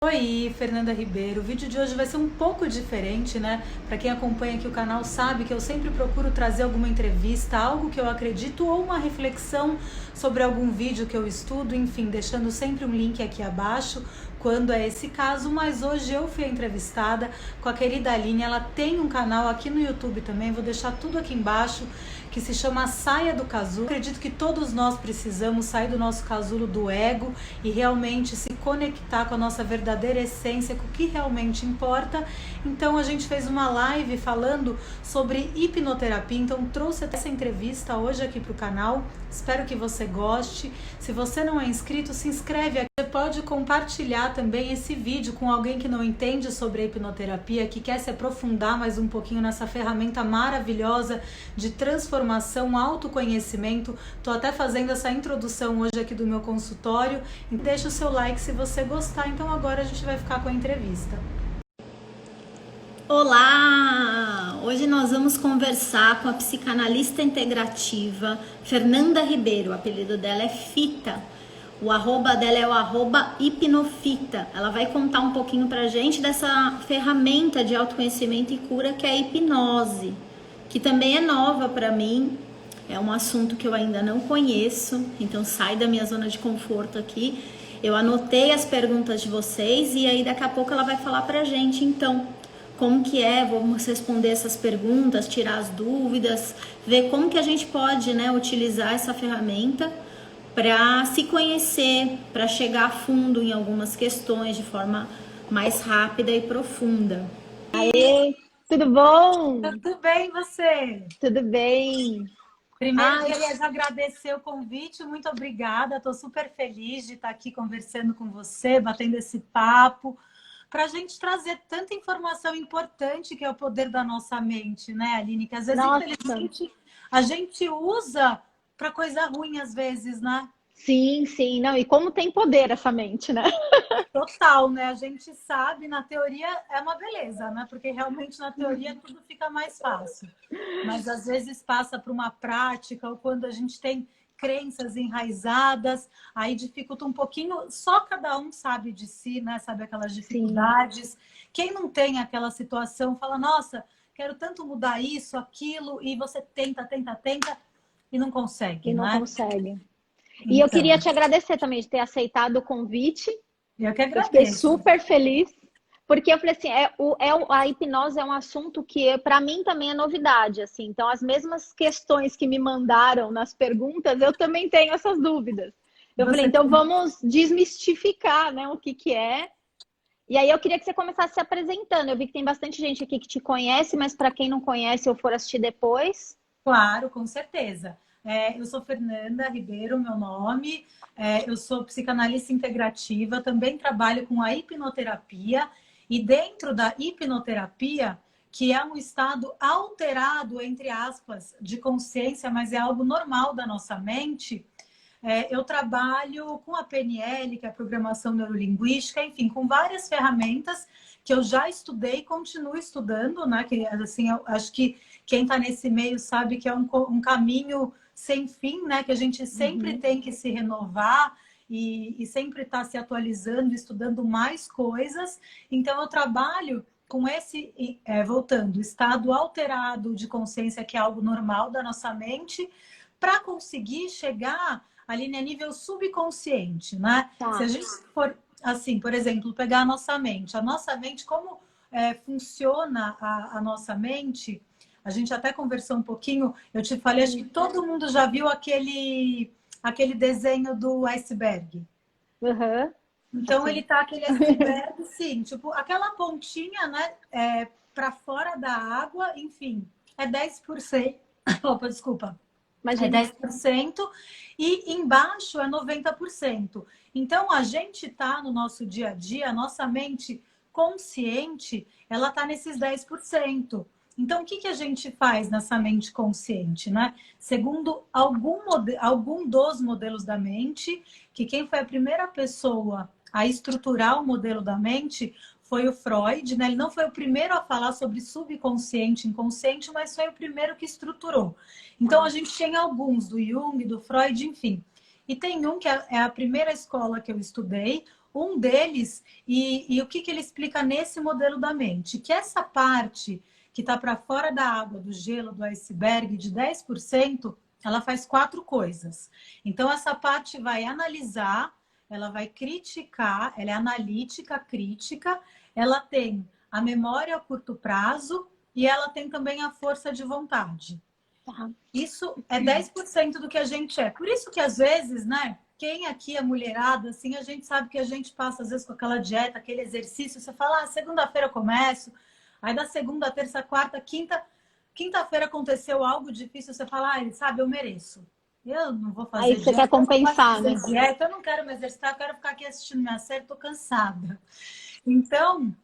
Oi, Fernanda Ribeiro. O vídeo de hoje vai ser um pouco diferente, né? Para quem acompanha aqui o canal sabe que eu sempre procuro trazer alguma entrevista, algo que eu acredito ou uma reflexão sobre algum vídeo que eu estudo, enfim, deixando sempre um link aqui abaixo quando é esse caso, mas hoje eu fui entrevistada com a querida Aline. Ela tem um canal aqui no YouTube também, vou deixar tudo aqui embaixo, que se chama Saia do Casulo. Acredito que todos nós precisamos sair do nosso casulo do ego e realmente se conectar com a nossa verdadeira essência, com o que realmente importa. Então a gente fez uma live falando sobre hipnoterapia, então trouxe essa entrevista hoje aqui para o canal. Espero que você goste. Se você não é inscrito, se inscreve aqui. Você pode compartilhar também esse vídeo com alguém que não entende sobre a hipnoterapia, que quer se aprofundar mais um pouquinho nessa ferramenta maravilhosa de transformação, autoconhecimento. Estou até fazendo essa introdução hoje aqui do meu consultório. E deixa o seu like se você gostar. Então agora a gente vai ficar com a entrevista. Olá! Hoje nós vamos conversar com a psicanalista integrativa Fernanda Ribeiro. O apelido dela é Fita. O arroba dela é o arroba hipnofita. Ela vai contar um pouquinho pra gente dessa ferramenta de autoconhecimento e cura que é a hipnose, que também é nova pra mim. É um assunto que eu ainda não conheço, então sai da minha zona de conforto aqui. Eu anotei as perguntas de vocês e aí daqui a pouco ela vai falar pra gente, então, como que é, vamos responder essas perguntas, tirar as dúvidas, ver como que a gente pode, né, utilizar essa ferramenta para se conhecer, para chegar a fundo em algumas questões de forma mais rápida e profunda. Aê, tudo bom? Tudo bem, você? Tudo bem. Primeiro, queria agradecer o convite, muito obrigada. Estou super feliz de estar aqui conversando com você, batendo esse papo, para a gente trazer tanta informação importante que é o poder da nossa mente, né, Aline? Que às vezes, infelizmente, a gente usa para coisa ruim, às vezes, né? Sim, não, e como tem poder essa mente, né? Total, né? A gente sabe, na teoria é uma beleza, né? Porque realmente na teoria tudo fica mais fácil. Mas às vezes passa por uma prática, ou quando a gente tem crenças enraizadas, aí dificulta um pouquinho, só cada um sabe de si, né? Sabe aquelas dificuldades. Sim. Quem não tem aquela situação fala, nossa, quero tanto mudar isso, aquilo, e você tenta e não consegue, e não né? consegue. Então, e eu queria te agradecer também de ter aceitado o convite. Eu que agradeço. Eu fiquei super feliz, porque eu falei assim, a hipnose é um assunto que para mim também é novidade, assim. Então as mesmas questões que me mandaram nas perguntas, eu também tenho essas dúvidas. Eu falei, então vamos desmistificar, né, o que é. E aí eu queria que você começasse se apresentando. Eu vi que tem bastante gente aqui que te conhece, mas para quem não conhece ou for assistir depois... Claro, com certeza. Eu sou Fernanda Ribeiro, meu nome. Eu sou psicanalista integrativa, também trabalho com a hipnoterapia. E dentro da hipnoterapia, que é um estado alterado, entre aspas, de consciência, mas é algo normal da nossa mente, eu trabalho com a PNL, que é a Programação Neurolinguística, enfim, com várias ferramentas que eu já estudei e continuo estudando, né? Que, assim, eu acho que quem está nesse meio sabe que é um caminho sem fim, né? Que a gente sempre tem que se renovar e sempre estar se atualizando, estudando mais coisas. Então, eu trabalho com esse, voltando, estado alterado de consciência, que é algo normal da nossa mente, para conseguir chegar ali a nível subconsciente, né? Tá. Se a gente for, assim, por exemplo, pegar a nossa mente, como funciona a nossa mente, a gente até conversou um pouquinho, eu te falei, acho que todo mundo já viu aquele desenho do iceberg. Então, ele tá aquele iceberg, sim, tipo, aquela pontinha, né, para fora da água, enfim, é 10%. Opa, desculpa. Imagina. É 10% e embaixo é 90%. Então, a gente tá no nosso dia a dia, a nossa mente consciente, ela tá nesses 10%. Então, o que a gente faz nessa mente consciente, né? Segundo algum dos modelos da mente, que quem foi a primeira pessoa a estruturar o modelo da mente foi o Freud, né? Ele não foi o primeiro a falar sobre subconsciente, inconsciente, mas foi o primeiro que estruturou. Então, a gente tem alguns, do Jung, do Freud, enfim. E tem um que é a primeira escola que eu estudei, Um deles, e o que, que ele explica nesse modelo da mente? Que essa parte que está para fora da água, do gelo, do iceberg, de 10%, ela faz 4 coisas. Então, essa parte vai analisar, ela vai criticar, ela é analítica, crítica, ela tem a memória a curto prazo e ela tem também a força de vontade. Tá. Isso é 10% do que a gente é. Por isso que, às vezes, né? Quem aqui é mulherada, assim, a gente sabe que a gente passa, às vezes, com aquela dieta, aquele exercício. Você fala, segunda-feira eu começo. Aí, da segunda, terça, quarta, quinta-feira aconteceu algo difícil. Você fala, sabe, eu mereço. Eu não vou fazer Aí você quer compensar, né? dieta, eu não quero me exercitar, eu quero ficar aqui assistindo minha série, tô cansada. Então,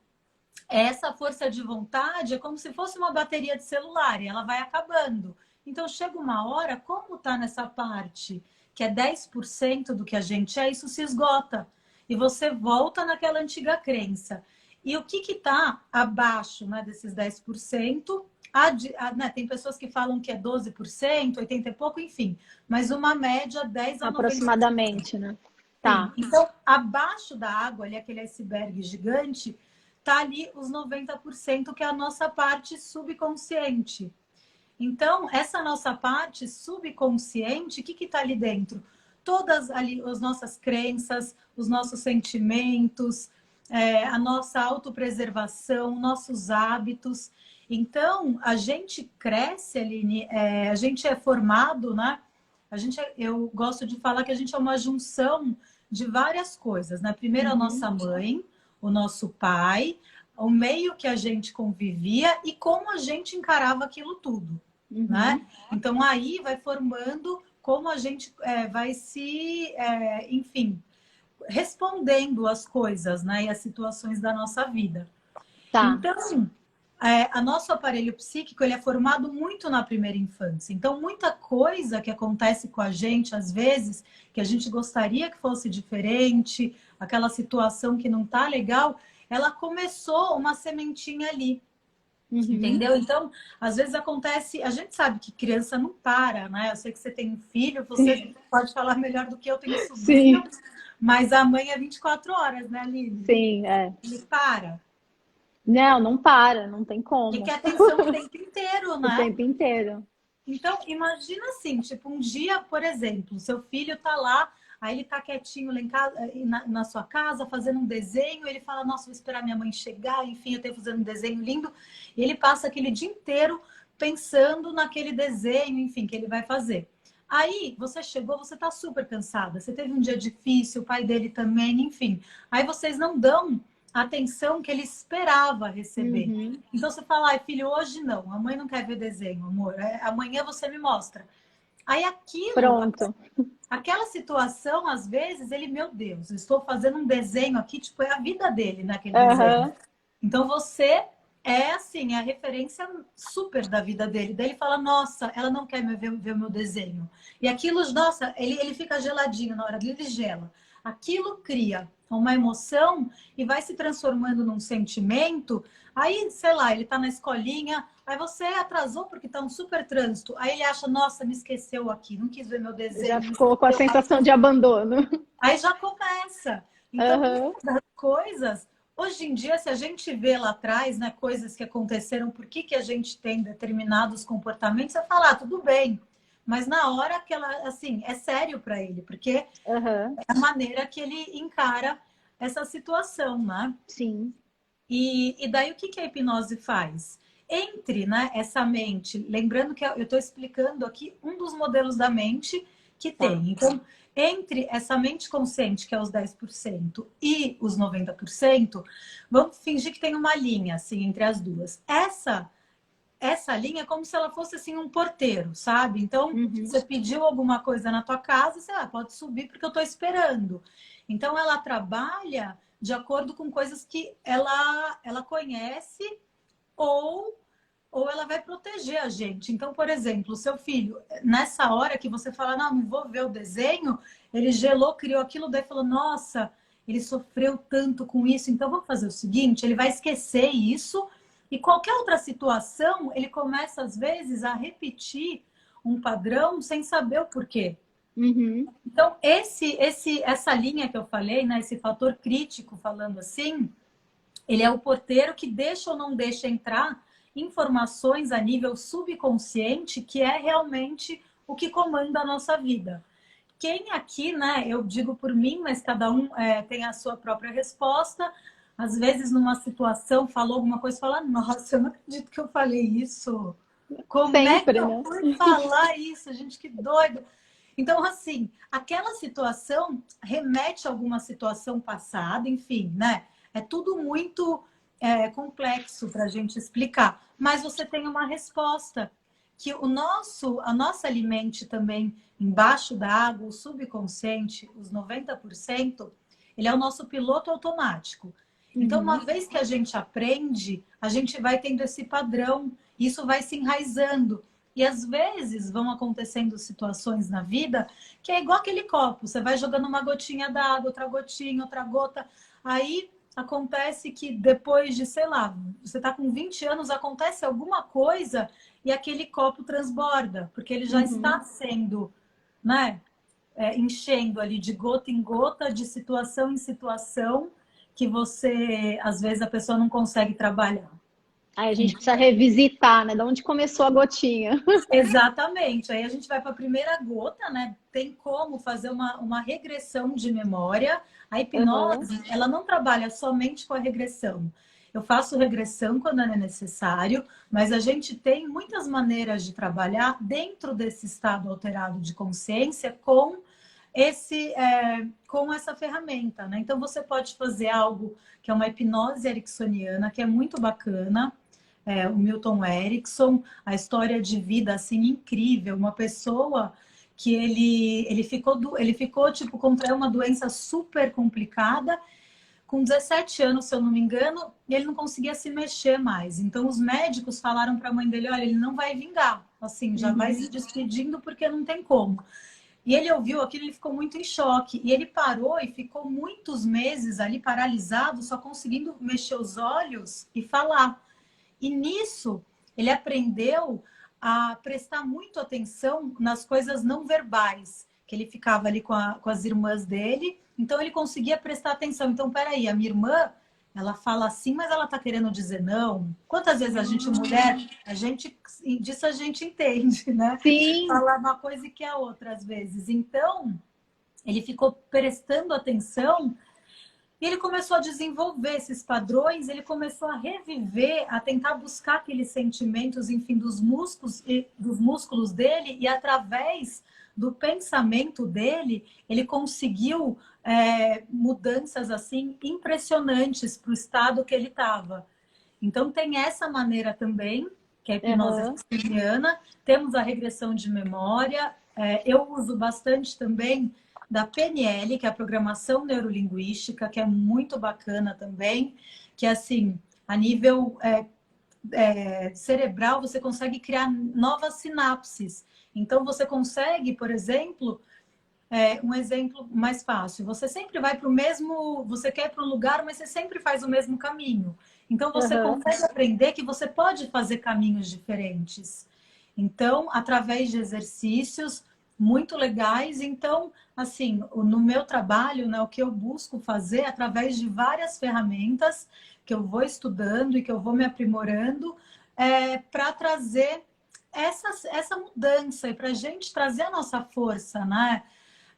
essa força de vontade é como se fosse uma bateria de celular e ela vai acabando. Então, chega uma hora, como tá nessa parte que é 10% do que a gente é, isso se esgota. E você volta naquela antiga crença. E o que está abaixo, né, desses 10%? Né, tem pessoas que falam que é 12%, 80 e pouco, enfim. Mas uma média 10 a 90%. Aproximadamente, né? Tá. Então, abaixo da água, ali, aquele iceberg gigante, tá ali os 90%, que é a nossa parte subconsciente. Então, essa nossa parte subconsciente, o que está ali dentro? Todas ali as nossas crenças, os nossos sentimentos, a nossa autopreservação, nossos hábitos. Então, a gente cresce, Aline, a gente é formado, né? Eu gosto de falar que a gente é uma junção de várias coisas, né? Primeiro a nossa mãe, o nosso pai, o meio que a gente convivia e como a gente encarava aquilo tudo, né? Então, aí vai formando como a gente vai se, enfim, respondendo às coisas, né? E às situações da nossa vida. Tá. Então, o nosso aparelho psíquico, ele é formado muito na primeira infância. Então, muita coisa que acontece com a gente, às vezes, que a gente gostaria que fosse diferente, aquela situação que não tá legal, ela começou uma sementinha ali. Entendeu? Então, às vezes acontece... A gente sabe que criança não para, né? Eu sei que você tem um filho, você pode falar melhor do que eu tenho sobrinho. Sim. Mas a mãe é 24 horas, né, Aline? Sim, é. Ele para. Não para, não tem como. Tem que ter atenção o tempo inteiro, né? O tempo inteiro. Então, imagina assim, tipo, um dia, por exemplo, seu filho tá lá, aí ele tá quietinho lá em casa, na sua casa, fazendo um desenho, ele fala, nossa, vou esperar minha mãe chegar, enfim, eu tenho fazendo um desenho lindo, e ele passa aquele dia inteiro pensando naquele desenho, enfim, que ele vai fazer. Aí, você chegou, você tá super cansada, você teve um dia difícil, o pai dele também, enfim. Aí vocês não dão a atenção que ele esperava receber. Então você fala, ai, filho, hoje não, a mãe não quer ver desenho, amor, amanhã você me mostra. Aí aquilo, pronto. Aquela situação, às vezes, ele, meu Deus, eu estou fazendo um desenho aqui, tipo, é a vida dele naquele desenho. Então você é assim, a referência super da vida dele. Daí ele fala, nossa, ela não quer ver o meu desenho. E aquilo, nossa, ele fica geladinho na hora dele, ele gela. Aquilo cria uma emoção e vai se transformando num sentimento. Aí, sei lá, ele tá na escolinha, aí você atrasou porque tá um super trânsito. Aí ele acha, nossa, me esqueceu aqui, não quis ver meu desenho. Já ficou com a sensação de abandono. Aí já começa. Então, das coisas, hoje em dia, se a gente vê lá atrás, né, coisas que aconteceram, por que a gente tem determinados comportamentos, você fala, tudo bem. Mas na hora que ela, assim, é sério para ele, porque é a maneira que ele encara essa situação, né? Sim. E daí o que a hipnose faz? Entre, né, essa mente, lembrando que eu estou explicando aqui um dos modelos da mente que tem. Então, entre essa mente consciente, que é os 10%, e os 90%, vamos fingir que tem uma linha, assim, entre as duas. Essa linha é como se ela fosse assim um porteiro, sabe? Então, você pediu alguma coisa na tua casa, você pode subir porque eu estou esperando. Então, ela trabalha de acordo com coisas que ela conhece ou ela vai proteger a gente. Então, por exemplo, o seu filho, nessa hora que você fala, não vou ver o desenho, ele gelou, criou aquilo, daí falou, nossa, ele sofreu tanto com isso, então vamos fazer o seguinte, ele vai esquecer isso. E qualquer outra situação, ele começa, às vezes, a repetir um padrão sem saber o porquê. Uhum. Então, essa linha que eu falei, né, esse fator crítico, falando assim, ele é o porteiro que deixa ou não deixa entrar informações a nível subconsciente, que é realmente o que comanda a nossa vida. Quem aqui, né, eu digo por mim, mas cada um tem a sua própria resposta. Às vezes, numa situação, falou alguma coisa e fala, nossa, eu não acredito que eu falei isso. Como é que Sempre, eu né? fui falar isso? Gente, que doido. Então, assim, aquela situação remete a alguma situação passada, enfim, né? É tudo muito complexo para a gente explicar. Mas você tem uma resposta que a nossa alimente também embaixo da água, o subconsciente, os 90%, ele é o nosso piloto automático. Então, uma vez que a gente aprende, a gente vai tendo esse padrão, isso vai se enraizando. E às vezes vão acontecendo situações na vida que é igual aquele copo, você vai jogando uma gotinha d'água, outra gotinha, outra gota, aí acontece que depois de, sei lá, você está com 20 anos, acontece alguma coisa e aquele copo transborda, porque ele já está sendo, né, enchendo ali de gota em gota, de situação em situação, que você, às vezes, a pessoa não consegue trabalhar. Aí a gente precisa revisitar, né? De onde começou a gotinha. Exatamente. Aí a gente vai para a primeira gota, né? Tem como fazer uma regressão de memória. A hipnose, ela não trabalha somente com a regressão. Eu faço regressão quando é necessário, mas a gente tem muitas maneiras de trabalhar dentro desse estado alterado de consciência com essa ferramenta, né? Então você pode fazer algo que é uma hipnose ericksoniana, que é muito bacana. O Milton Erickson, a história de vida assim incrível, uma pessoa que ele ficou tipo contra uma doença super complicada, com 17 anos, se eu não me engano, e ele não conseguia se mexer mais. Então os médicos falaram para a mãe dele, olha, ele não vai vingar, assim, já vai se despedindo porque não tem como. E ele ouviu aquilo, ele ficou muito em choque. E ele parou e ficou muitos meses ali paralisado, só conseguindo mexer os olhos e falar. E nisso, ele aprendeu a prestar muito atenção nas coisas não verbais, que ele ficava ali com as irmãs dele, então ele conseguia prestar atenção. Então, peraí, a minha irmã, ela fala assim, mas ela tá querendo dizer não? Quantas vezes a gente, mulher, disso a gente entende, né? Sim. Falar uma coisa e que a outra, às vezes. Então, ele ficou prestando atenção. E ele começou a desenvolver esses padrões, ele começou a reviver, a tentar buscar aqueles sentimentos, enfim, dos músculos dele, e através do pensamento dele, ele conseguiu mudanças assim impressionantes para o estado que ele estava. Então tem essa maneira também, que é a hipnose ericksoniana, temos a regressão de memória, eu uso bastante também da PNL, que é a Programação Neurolinguística, que é muito bacana também, que assim, a nível cerebral, você consegue criar novas sinapses. Então, você consegue, por exemplo, um exemplo mais fácil, você sempre vai para o mesmo, você quer ir para um lugar, mas você sempre faz o mesmo caminho. Então, você consegue aprender que você pode fazer caminhos diferentes. Então, através de exercícios muito legais. Então, assim, no meu trabalho, né, o que eu busco fazer através de várias ferramentas que eu vou estudando e que eu vou me aprimorando para trazer essa mudança e para a gente trazer a nossa força, né,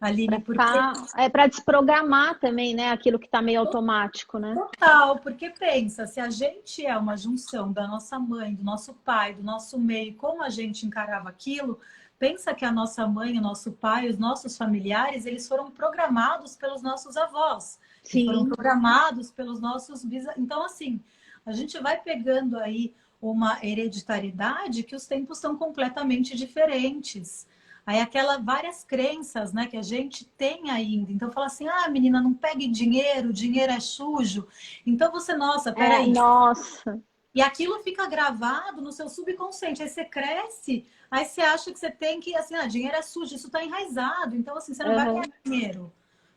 Aline? Para desprogramar também, né? Aquilo que está meio automático, né? Total, porque pensa, se a gente é uma junção da nossa mãe, do nosso pai, do nosso meio, como a gente encarava aquilo, pensa que a nossa mãe, o nosso pai, os nossos familiares, eles foram programados pelos nossos avós. Sim. Foram programados pelos nossos bisavós. Então, assim, a gente vai pegando aí uma hereditariedade que os tempos são completamente diferentes. Aí várias crenças, né, que a gente tem ainda. Então fala assim, menina, não pegue dinheiro, dinheiro é sujo. Então você, nossa, peraí. Nossa. E aquilo fica gravado no seu subconsciente. Aí você cresce, aí você acha que você tem que, assim, dinheiro é sujo, isso está enraizado. Então, assim, você não vai ganhar dinheiro.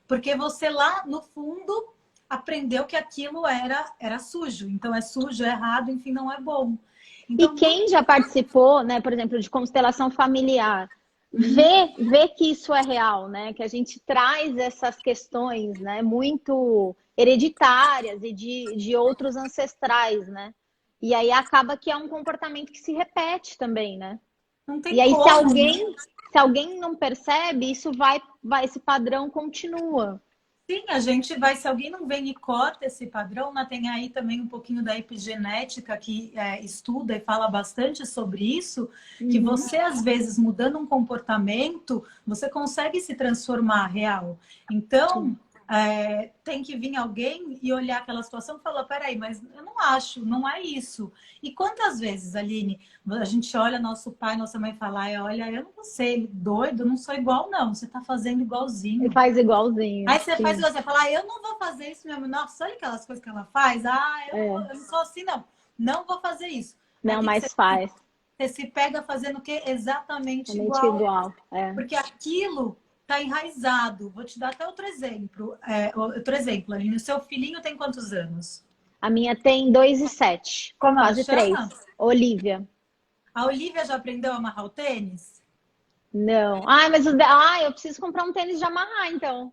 Porque você lá, no fundo, aprendeu que aquilo era sujo. Então, é sujo, é errado, enfim, não é bom. Então, e quem já participou, né, por exemplo, de constelação familiar, ver que isso é real, né? Que a gente traz essas questões, né, muito hereditárias e de outros ancestrais, né? E aí acaba que é um comportamento que se repete também, né? Não E tem aí como, né? se alguém não percebe, isso esse padrão continua. Sim, a gente vai, se alguém não vem e corta esse padrão, né, tem aí também um pouquinho da epigenética que estuda e fala bastante sobre isso, que Uhum. você, às vezes, mudando um comportamento, você consegue se transformar real. Então, tem que vir alguém e olhar aquela situação e falar, peraí, mas eu não acho, não é isso. E quantas vezes, Aline, a gente olha nosso pai, nossa mãe falar, olha, eu não vou ser doido, eu não sou igual, não, você está fazendo E igualzinho. faz igualzinho, Aí você faz sim. você fala, eu não vou fazer isso, minha mãe. Nossa, olha aquelas coisas que ela faz. É, Eu não sou assim, não. Não vou fazer isso. Aí o não, que mas faz. você se pega fazendo o quê? Exatamente Realmente igual. igual. É. Porque aquilo está enraizado. Vou te dar até outro exemplo. Outro exemplo, Aline. O seu filhinho tem quantos anos? A minha tem 2 e 7, Como ela quase chama? 3. Olivia. A Olivia já aprendeu a amarrar o tênis? Não. Mas eu preciso comprar um tênis de amarrar, então.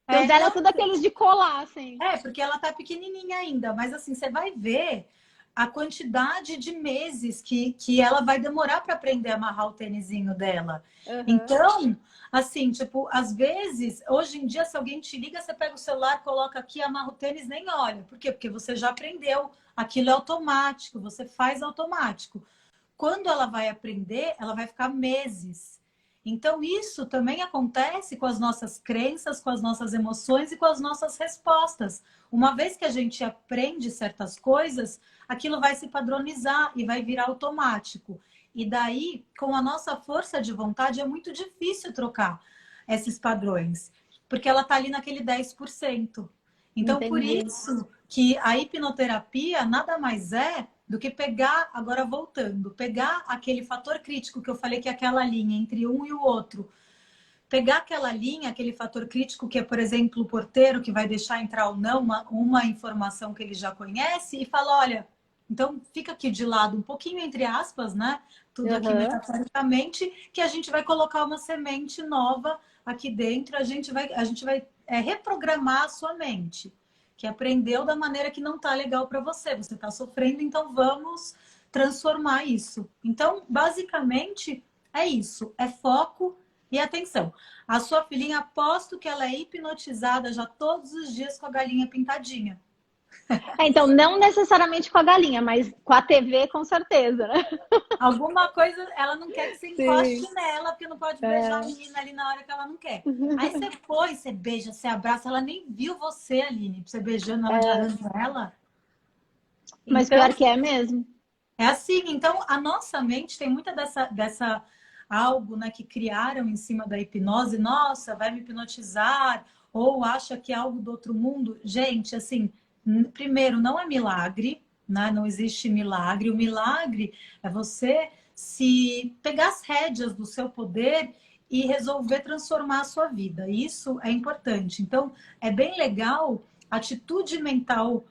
Porque os dela é Não, tudo aqueles de colar, assim. porque ela tá pequenininha ainda, mas assim, você vai ver a quantidade de meses que ela vai demorar para aprender a amarrar o tênisinho dela. Uhum. Então, assim, tipo, às vezes, hoje em dia, se alguém te liga, você pega o celular, coloca aqui, amarra o tênis, nem olha. Por quê? Porque você já aprendeu, aquilo é automático, você faz automático. Quando ela vai aprender, ela vai ficar meses. Então, isso também acontece com as nossas crenças, com as nossas emoções e com as nossas respostas. Uma vez que a gente aprende certas coisas, aquilo vai se padronizar e vai virar automático. E daí, com a nossa força de vontade, é muito difícil trocar esses padrões, porque ela está ali naquele 10%. Então, por Entendi. isso que a hipnoterapia nada mais é do que pegar, agora voltando, pegar aquele fator crítico que eu falei que é aquela linha entre um e o outro. Pegar aquela linha, aquele fator crítico que é, por exemplo, o porteiro que vai deixar entrar ou não uma informação que ele já conhece e fala, olha, então fica aqui de lado um pouquinho entre aspas, né? Tudo aqui Uhum. metaforicamente, que a gente vai colocar uma semente nova aqui dentro, a gente vai reprogramar a sua mente, que aprendeu da maneira que não tá legal para você. Você está sofrendo, então vamos transformar isso. Então, basicamente, é isso. É foco e atenção. A sua filhinha, aposto que ela é hipnotizada já todos os dias com a galinha pintadinha. Então, não necessariamente com a galinha, mas com a TV, com certeza, né? Alguma coisa, ela não quer que você Sim. encoste nela, porque não pode beijar a É. menina ali na hora que ela não quer. Aí você foi, você beija, você abraça, ela nem viu você, Aline, você beijando ela, agarrando ela. Mas Então, pior que é mesmo. é assim, então a nossa mente tem muita dessa algo, né, que criaram em cima da hipnose, nossa, vai me hipnotizar, ou acha que é algo do outro mundo. Gente, assim, primeiro, não é milagre, né? Não existe milagre. O milagre é você se pegar as rédeas do seu poder e resolver transformar a sua vida. Isso é importante. Então, é bem legal a atitude mental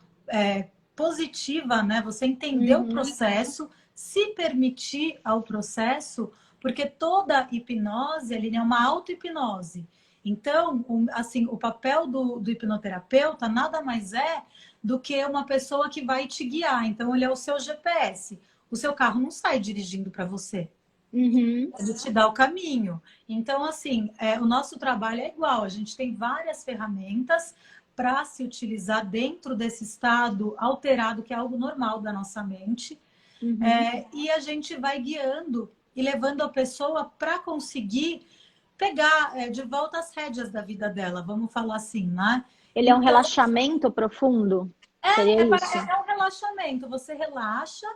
positiva, né? Você entender o Uhum. processo, se permitir ao processo, porque toda hipnose, Aline, é uma auto-hipnose. Então, assim, o papel do hipnoterapeuta nada mais é do que uma pessoa que vai te guiar. Então, ele é o seu GPS. O seu carro não sai dirigindo para você. Uhum. Ele te dá o caminho. Então, assim, o nosso trabalho é igual. A gente tem várias ferramentas para se utilizar dentro desse estado alterado, que é algo normal da nossa mente. Uhum. E a gente vai guiando e levando a pessoa para conseguir pegar de volta as rédeas da vida dela, vamos falar assim, né? Ele é um Então, relaxamento profundo? Seria isso. é um relaxamento. Você relaxa,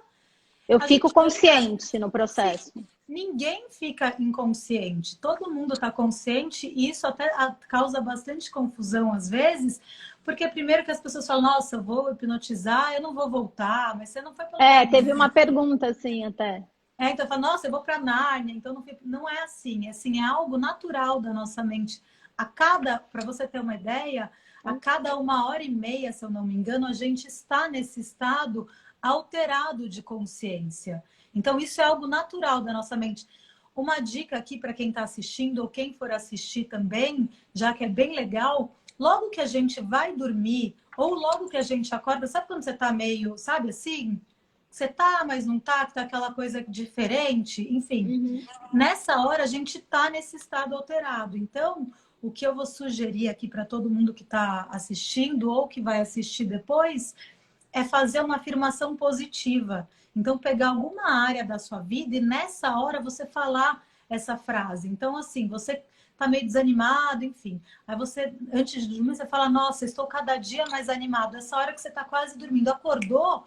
Eu a fico gente consciente no sim, processo. ninguém fica inconsciente, todo mundo está consciente e isso até causa bastante confusão às vezes, porque primeiro que as pessoas falam, nossa, eu vou hipnotizar, eu não vou voltar, mas você não foi pelo Teve uma caminho. pergunta assim até. Então fala, nossa, eu vou para Nárnia, então não é assim, é algo natural da nossa mente. Para você ter uma ideia, a cada 1h30, se eu não me engano, a gente está nesse estado alterado de consciência. Então, isso é algo natural da nossa mente. uma dica aqui para quem está assistindo ou quem for assistir também, já que é bem legal, logo que a gente vai dormir ou logo que a gente acorda, sabe quando você está meio, sabe assim? Você tá, mas não tá, que tá aquela coisa diferente, enfim. Nessa hora a gente tá nesse estado alterado. Então, o que eu vou sugerir aqui para todo mundo que está assistindo ou que vai assistir depois é fazer uma afirmação positiva. Então, pegar alguma área da sua vida e nessa hora você falar essa frase. Então, assim, você tá meio desanimado, enfim. Aí você, antes de dormir, você fala, nossa, estou cada dia mais animado. Essa hora que você tá quase dormindo, acordou,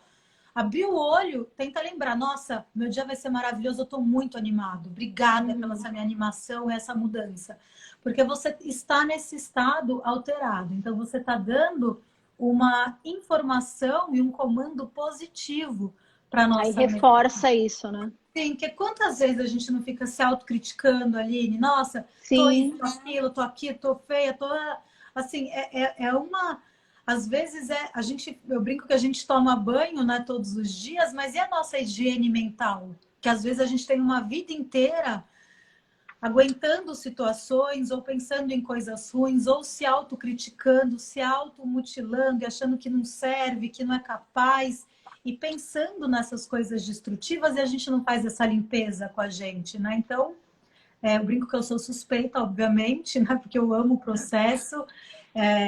abriu o olho, tenta lembrar, nossa, meu dia vai ser maravilhoso, eu tô muito animado. Obrigada pela essa minha animação, essa mudança. Porque você está nesse estado alterado. Então, você está dando uma informação e um comando positivo para nossa Aí reforça isso, né? Sim, porque quantas vezes a gente não fica se autocriticando, Aline? Nossa, tô Sim. isso, tô aquilo, tô aqui, tô feia, tô... Assim, é uma... Às vezes eu brinco que a gente toma banho, né, todos os dias, mas e a nossa higiene mental? Que às vezes a gente tem uma vida inteira aguentando situações ou pensando em coisas ruins, ou se autocriticando, se automutilando e achando que não serve, que não é capaz, e pensando nessas coisas destrutivas, e a gente não faz essa limpeza com a gente, né? Então, eu brinco que eu sou suspeita, obviamente, né? Porque eu amo o processo,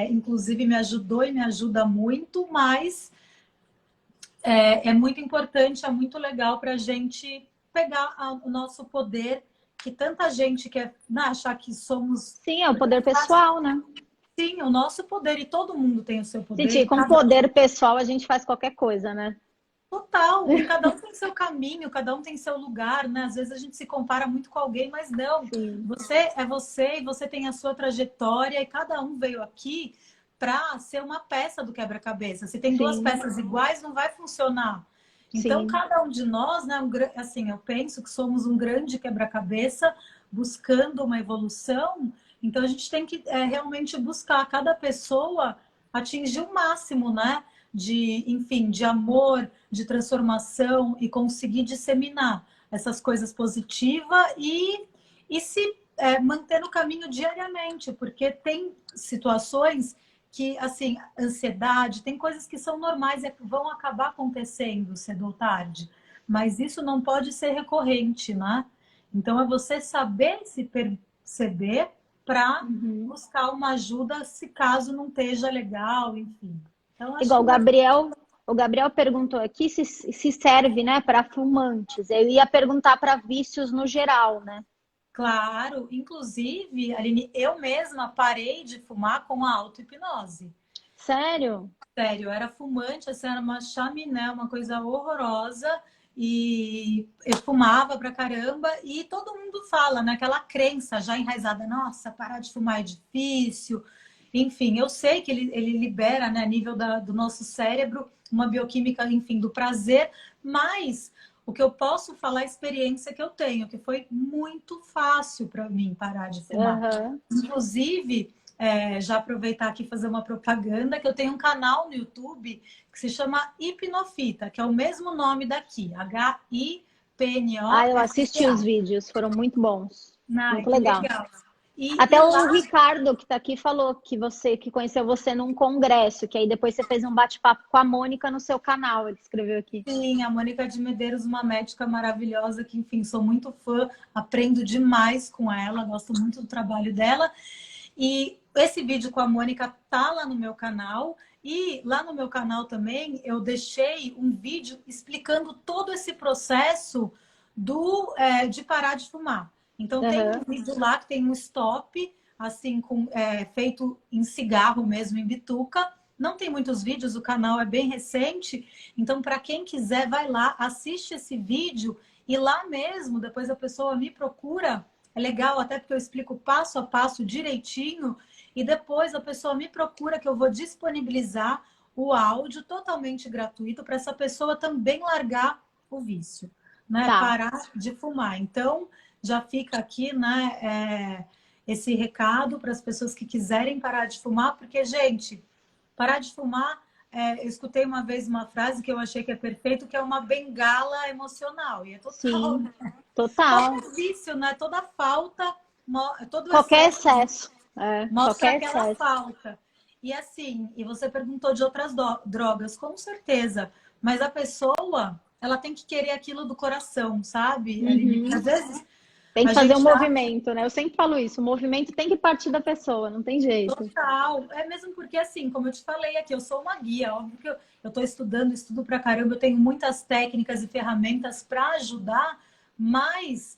inclusive me ajudou e me ajuda muito, mas é muito importante, é muito legal para a gente pegar o nosso poder, que tanta gente quer, né, achar que somos... Sim, é o poder pessoal, né? Sim, o nosso poder, e todo mundo tem o seu poder. Gente, com poder pessoal a gente faz qualquer coisa, né? Total, e cada um tem seu caminho, cada um tem seu lugar, né? Às vezes a gente se compara muito com alguém, mas não. Sim. Você é você e você tem a sua trajetória, e cada um veio aqui para ser uma peça do quebra-cabeça. Se tem duas Sim. peças iguais, não vai funcionar. Então, Sim. cada um de nós, né, assim, eu penso que somos um grande quebra-cabeça buscando uma evolução. Então, a gente tem que realmente buscar cada pessoa atingir o máximo, né? Enfim, de amor, de transformação e conseguir disseminar essas coisas positivas e se manter no caminho diariamente, porque tem situações que, assim, ansiedade, tem coisas que são normais e vão acabar acontecendo cedo ou tarde, mas isso não pode ser recorrente, né? Então, é você saber se perceber para buscar uma ajuda se caso não esteja legal, enfim. Então, acho Igual que... o Gabriel perguntou aqui se serve, né, para fumantes. Eu ia perguntar para vícios no geral, né? Claro, inclusive, Aline, eu mesma parei de fumar com a auto-hipnose. Sério? Sério, eu era fumante, assim, era uma chaminé, uma coisa horrorosa, e eu fumava pra caramba, e todo mundo fala, né, aquela crença já enraizada, nossa, parar de fumar é difícil. Enfim, eu sei que ele libera, né, a nível do nosso cérebro, uma bioquímica, enfim, do prazer, mas o que eu posso falar é a experiência que eu tenho, que foi muito fácil para mim parar de fumar. Inclusive, já aproveitar aqui e fazer uma propaganda, que eu tenho um canal no YouTube que se chama Hipnofita, que é o mesmo nome daqui, HIPNO. Ah, eu assisti os vídeos, foram muito bons. Muito legal. Até o Ricardo, que está aqui, falou que conheceu você num congresso, que aí depois você fez um bate-papo com a Mônica no seu canal, ele escreveu aqui. Sim, a Mônica de Medeiros, uma médica maravilhosa, que, enfim, sou muito fã, aprendo demais com ela, gosto muito do trabalho dela. E esse vídeo com a Mônica tá lá no meu canal. E lá no meu canal também eu deixei um vídeo explicando todo esse processo de parar de fumar. Então tem um vídeo lá que tem um stop, assim, feito em cigarro mesmo, em bituca. Não tem muitos vídeos, o canal é bem recente. Então, para quem quiser, vai lá, assiste esse vídeo. E lá mesmo, depois a pessoa me procura. É legal, até porque eu explico passo a passo direitinho. E depois a pessoa me procura, que eu vou disponibilizar o áudio totalmente gratuito para essa pessoa também largar o vício, né? Tá. Parar de fumar. Então, já fica aqui, né, esse recado para as pessoas que quiserem parar de fumar, porque, gente, parar de fumar, eu escutei uma vez uma frase que eu achei que é perfeito, que é uma bengala emocional, e é total, né? Total. Qualquer vício, né? Toda falta, todo Qualquer excesso excesso. É, mostra qualquer aquela excesso. falta. E assim, e você perguntou de outras drogas, com certeza. Mas a pessoa, ela tem que querer aquilo do coração, sabe, Aline? Porque Uhum. às vezes Tem a que fazer um gente movimento, né? Eu sempre falo isso, o movimento tem que partir da pessoa, não tem jeito. total. É mesmo porque, assim, como eu te falei aqui, eu sou uma guia. Óbvio que eu tô estudando, estudo pra caramba, eu tenho muitas técnicas e ferramentas para ajudar, mas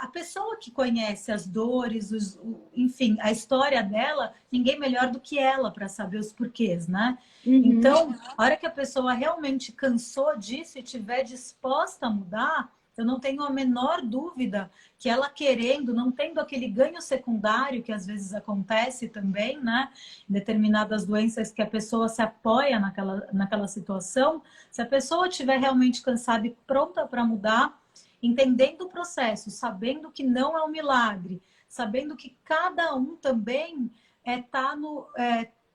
a pessoa que conhece as dores, enfim, a história dela, ninguém melhor do que ela para saber os porquês, né? Uhum. Então, a hora que a pessoa realmente cansou disso e estiver disposta a mudar, eu não tenho a menor dúvida que ela querendo, não tendo aquele ganho secundário que às vezes acontece também, né? Em determinadas doenças que a pessoa se apoia naquela situação, se a pessoa estiver realmente cansada e pronta para mudar, entendendo o processo, sabendo que não é um milagre, sabendo que cada um também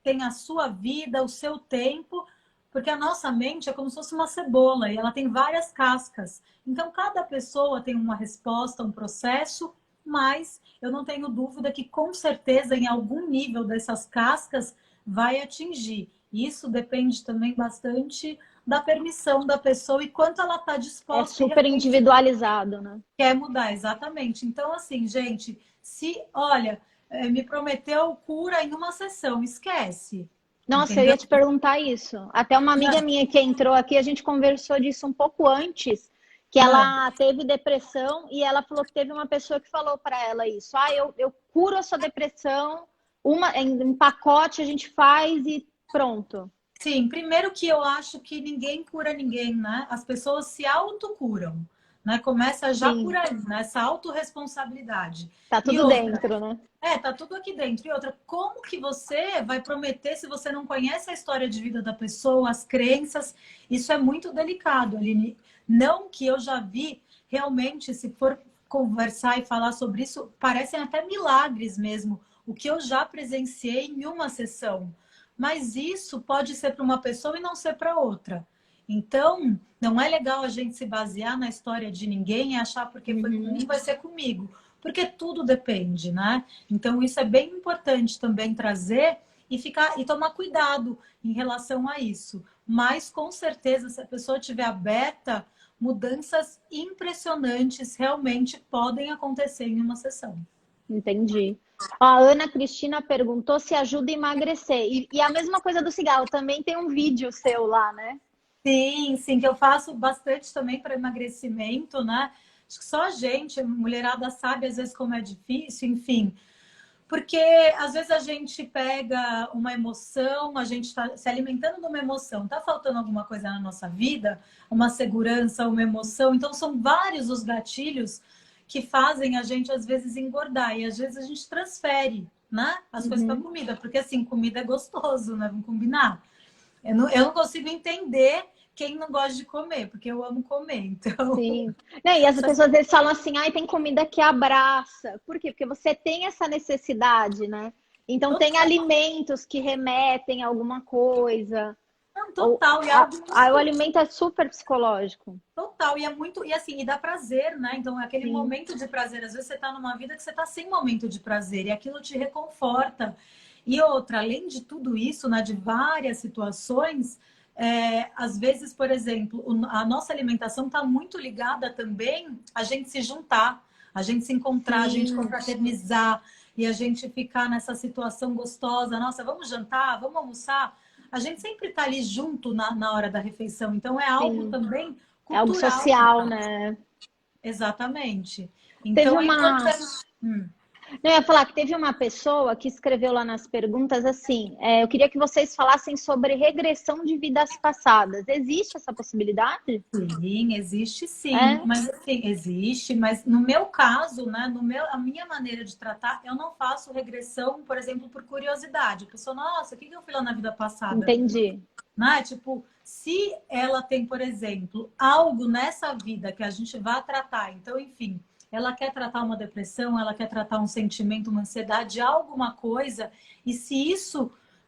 tem a sua vida, o seu tempo, porque a nossa mente é como se fosse uma cebola e ela tem várias cascas. Então, cada pessoa tem uma resposta, um processo, mas eu não tenho dúvida que, com certeza, em algum nível dessas cascas, vai atingir. Isso depende também bastante da permissão da pessoa e quanto ela está É disposta e super realmente individualizado, né? quer mudar, exatamente. Então, assim, gente, se, olha, me prometeu cura em uma sessão, esquece, Nossa, eu entendeu? ia te perguntar isso. Até uma amiga minha que entrou aqui, a gente conversou disso um pouco antes, que Ah, ela teve depressão e ela falou que teve uma pessoa que falou para ela isso. Ah, eu curo a sua depressão, em pacote a gente faz e pronto. sim, primeiro que eu acho que ninguém cura ninguém, né? As pessoas se autocuram, né? Começa já por Sim, aí, né? Essa autorresponsabilidade. tá E tudo outra, dentro, né? tá tudo aqui dentro. E outra, como que você vai prometer se você não conhece a história de vida da pessoa, as crenças? Isso é muito delicado, Aline. Não que eu já vi realmente, se for conversar e falar sobre isso, parecem até milagres mesmo, o que eu já presenciei em uma sessão. Mas isso pode ser para uma pessoa e não ser para outra. Então, não é legal a gente se basear na história de ninguém e achar porque foi com Uhum. um, vai ser comigo. Porque tudo depende, né? Então, isso é bem importante também trazer e ficar e tomar cuidado em relação a isso. Mas, com certeza, se a pessoa estiver aberta, mudanças impressionantes realmente podem acontecer em uma sessão. Entendi. Ó, a Ana Cristina perguntou se ajuda a emagrecer. E a mesma coisa do cigarro, também tem um vídeo seu lá, né? Sim, sim, que eu faço bastante também para emagrecimento, né? Acho que só a gente, a mulherada, sabe às vezes como é difícil, enfim. Porque às vezes a gente pega uma emoção, a gente está se alimentando de uma emoção, está faltando alguma coisa na nossa vida, uma segurança, uma emoção. Então são vários os gatilhos que fazem a gente às vezes engordar e às vezes a gente transfere, né, as coisas para Uhum. comida, porque assim, comida é gostoso, né? Vamos combinar. Eu não consigo entender quem não gosta de comer, porque eu amo comer. Então, Sim. Né, e as só que pessoas às vezes falam assim, ai, tem comida que abraça. Por quê? Porque você tem essa necessidade, né? Então tem total, alimentos que remetem a alguma coisa. não, Ou total, e é algo o muito alimento é super psicológico. total, e é muito, e assim, e dá prazer, né? Então, é aquele Sim. momento de prazer. Às vezes você tá numa vida que você tá sem momento de prazer, e aquilo te reconforta. E outra, além de tudo isso, né, de várias situações, às vezes, por exemplo, a nossa alimentação está muito ligada também a gente se juntar, a gente se encontrar, a gente Sim. confraternizar e a gente ficar nessa situação gostosa. Nossa, vamos jantar, vamos almoçar. A gente sempre está ali junto na hora da refeição. Então, é algo Sim. também É algo cultural. social, né? Exatamente. Teve Então, é uma. importante. Hum. Eu ia falar que teve uma pessoa que escreveu lá nas perguntas assim: eu queria que vocês falassem sobre regressão de vidas passadas. Existe essa possibilidade? Sim, existe sim, É? mas assim, existe, mas no meu caso, né, a minha maneira de tratar, eu não faço regressão, por exemplo, por curiosidade. A pessoa, nossa, o que eu fiz lá na vida passada? Entendi. Né? Tipo, se ela tem, por exemplo, algo nessa vida que a gente vai tratar, então, enfim, ela quer tratar uma depressão, ela quer tratar um sentimento, uma ansiedade, alguma coisa, e se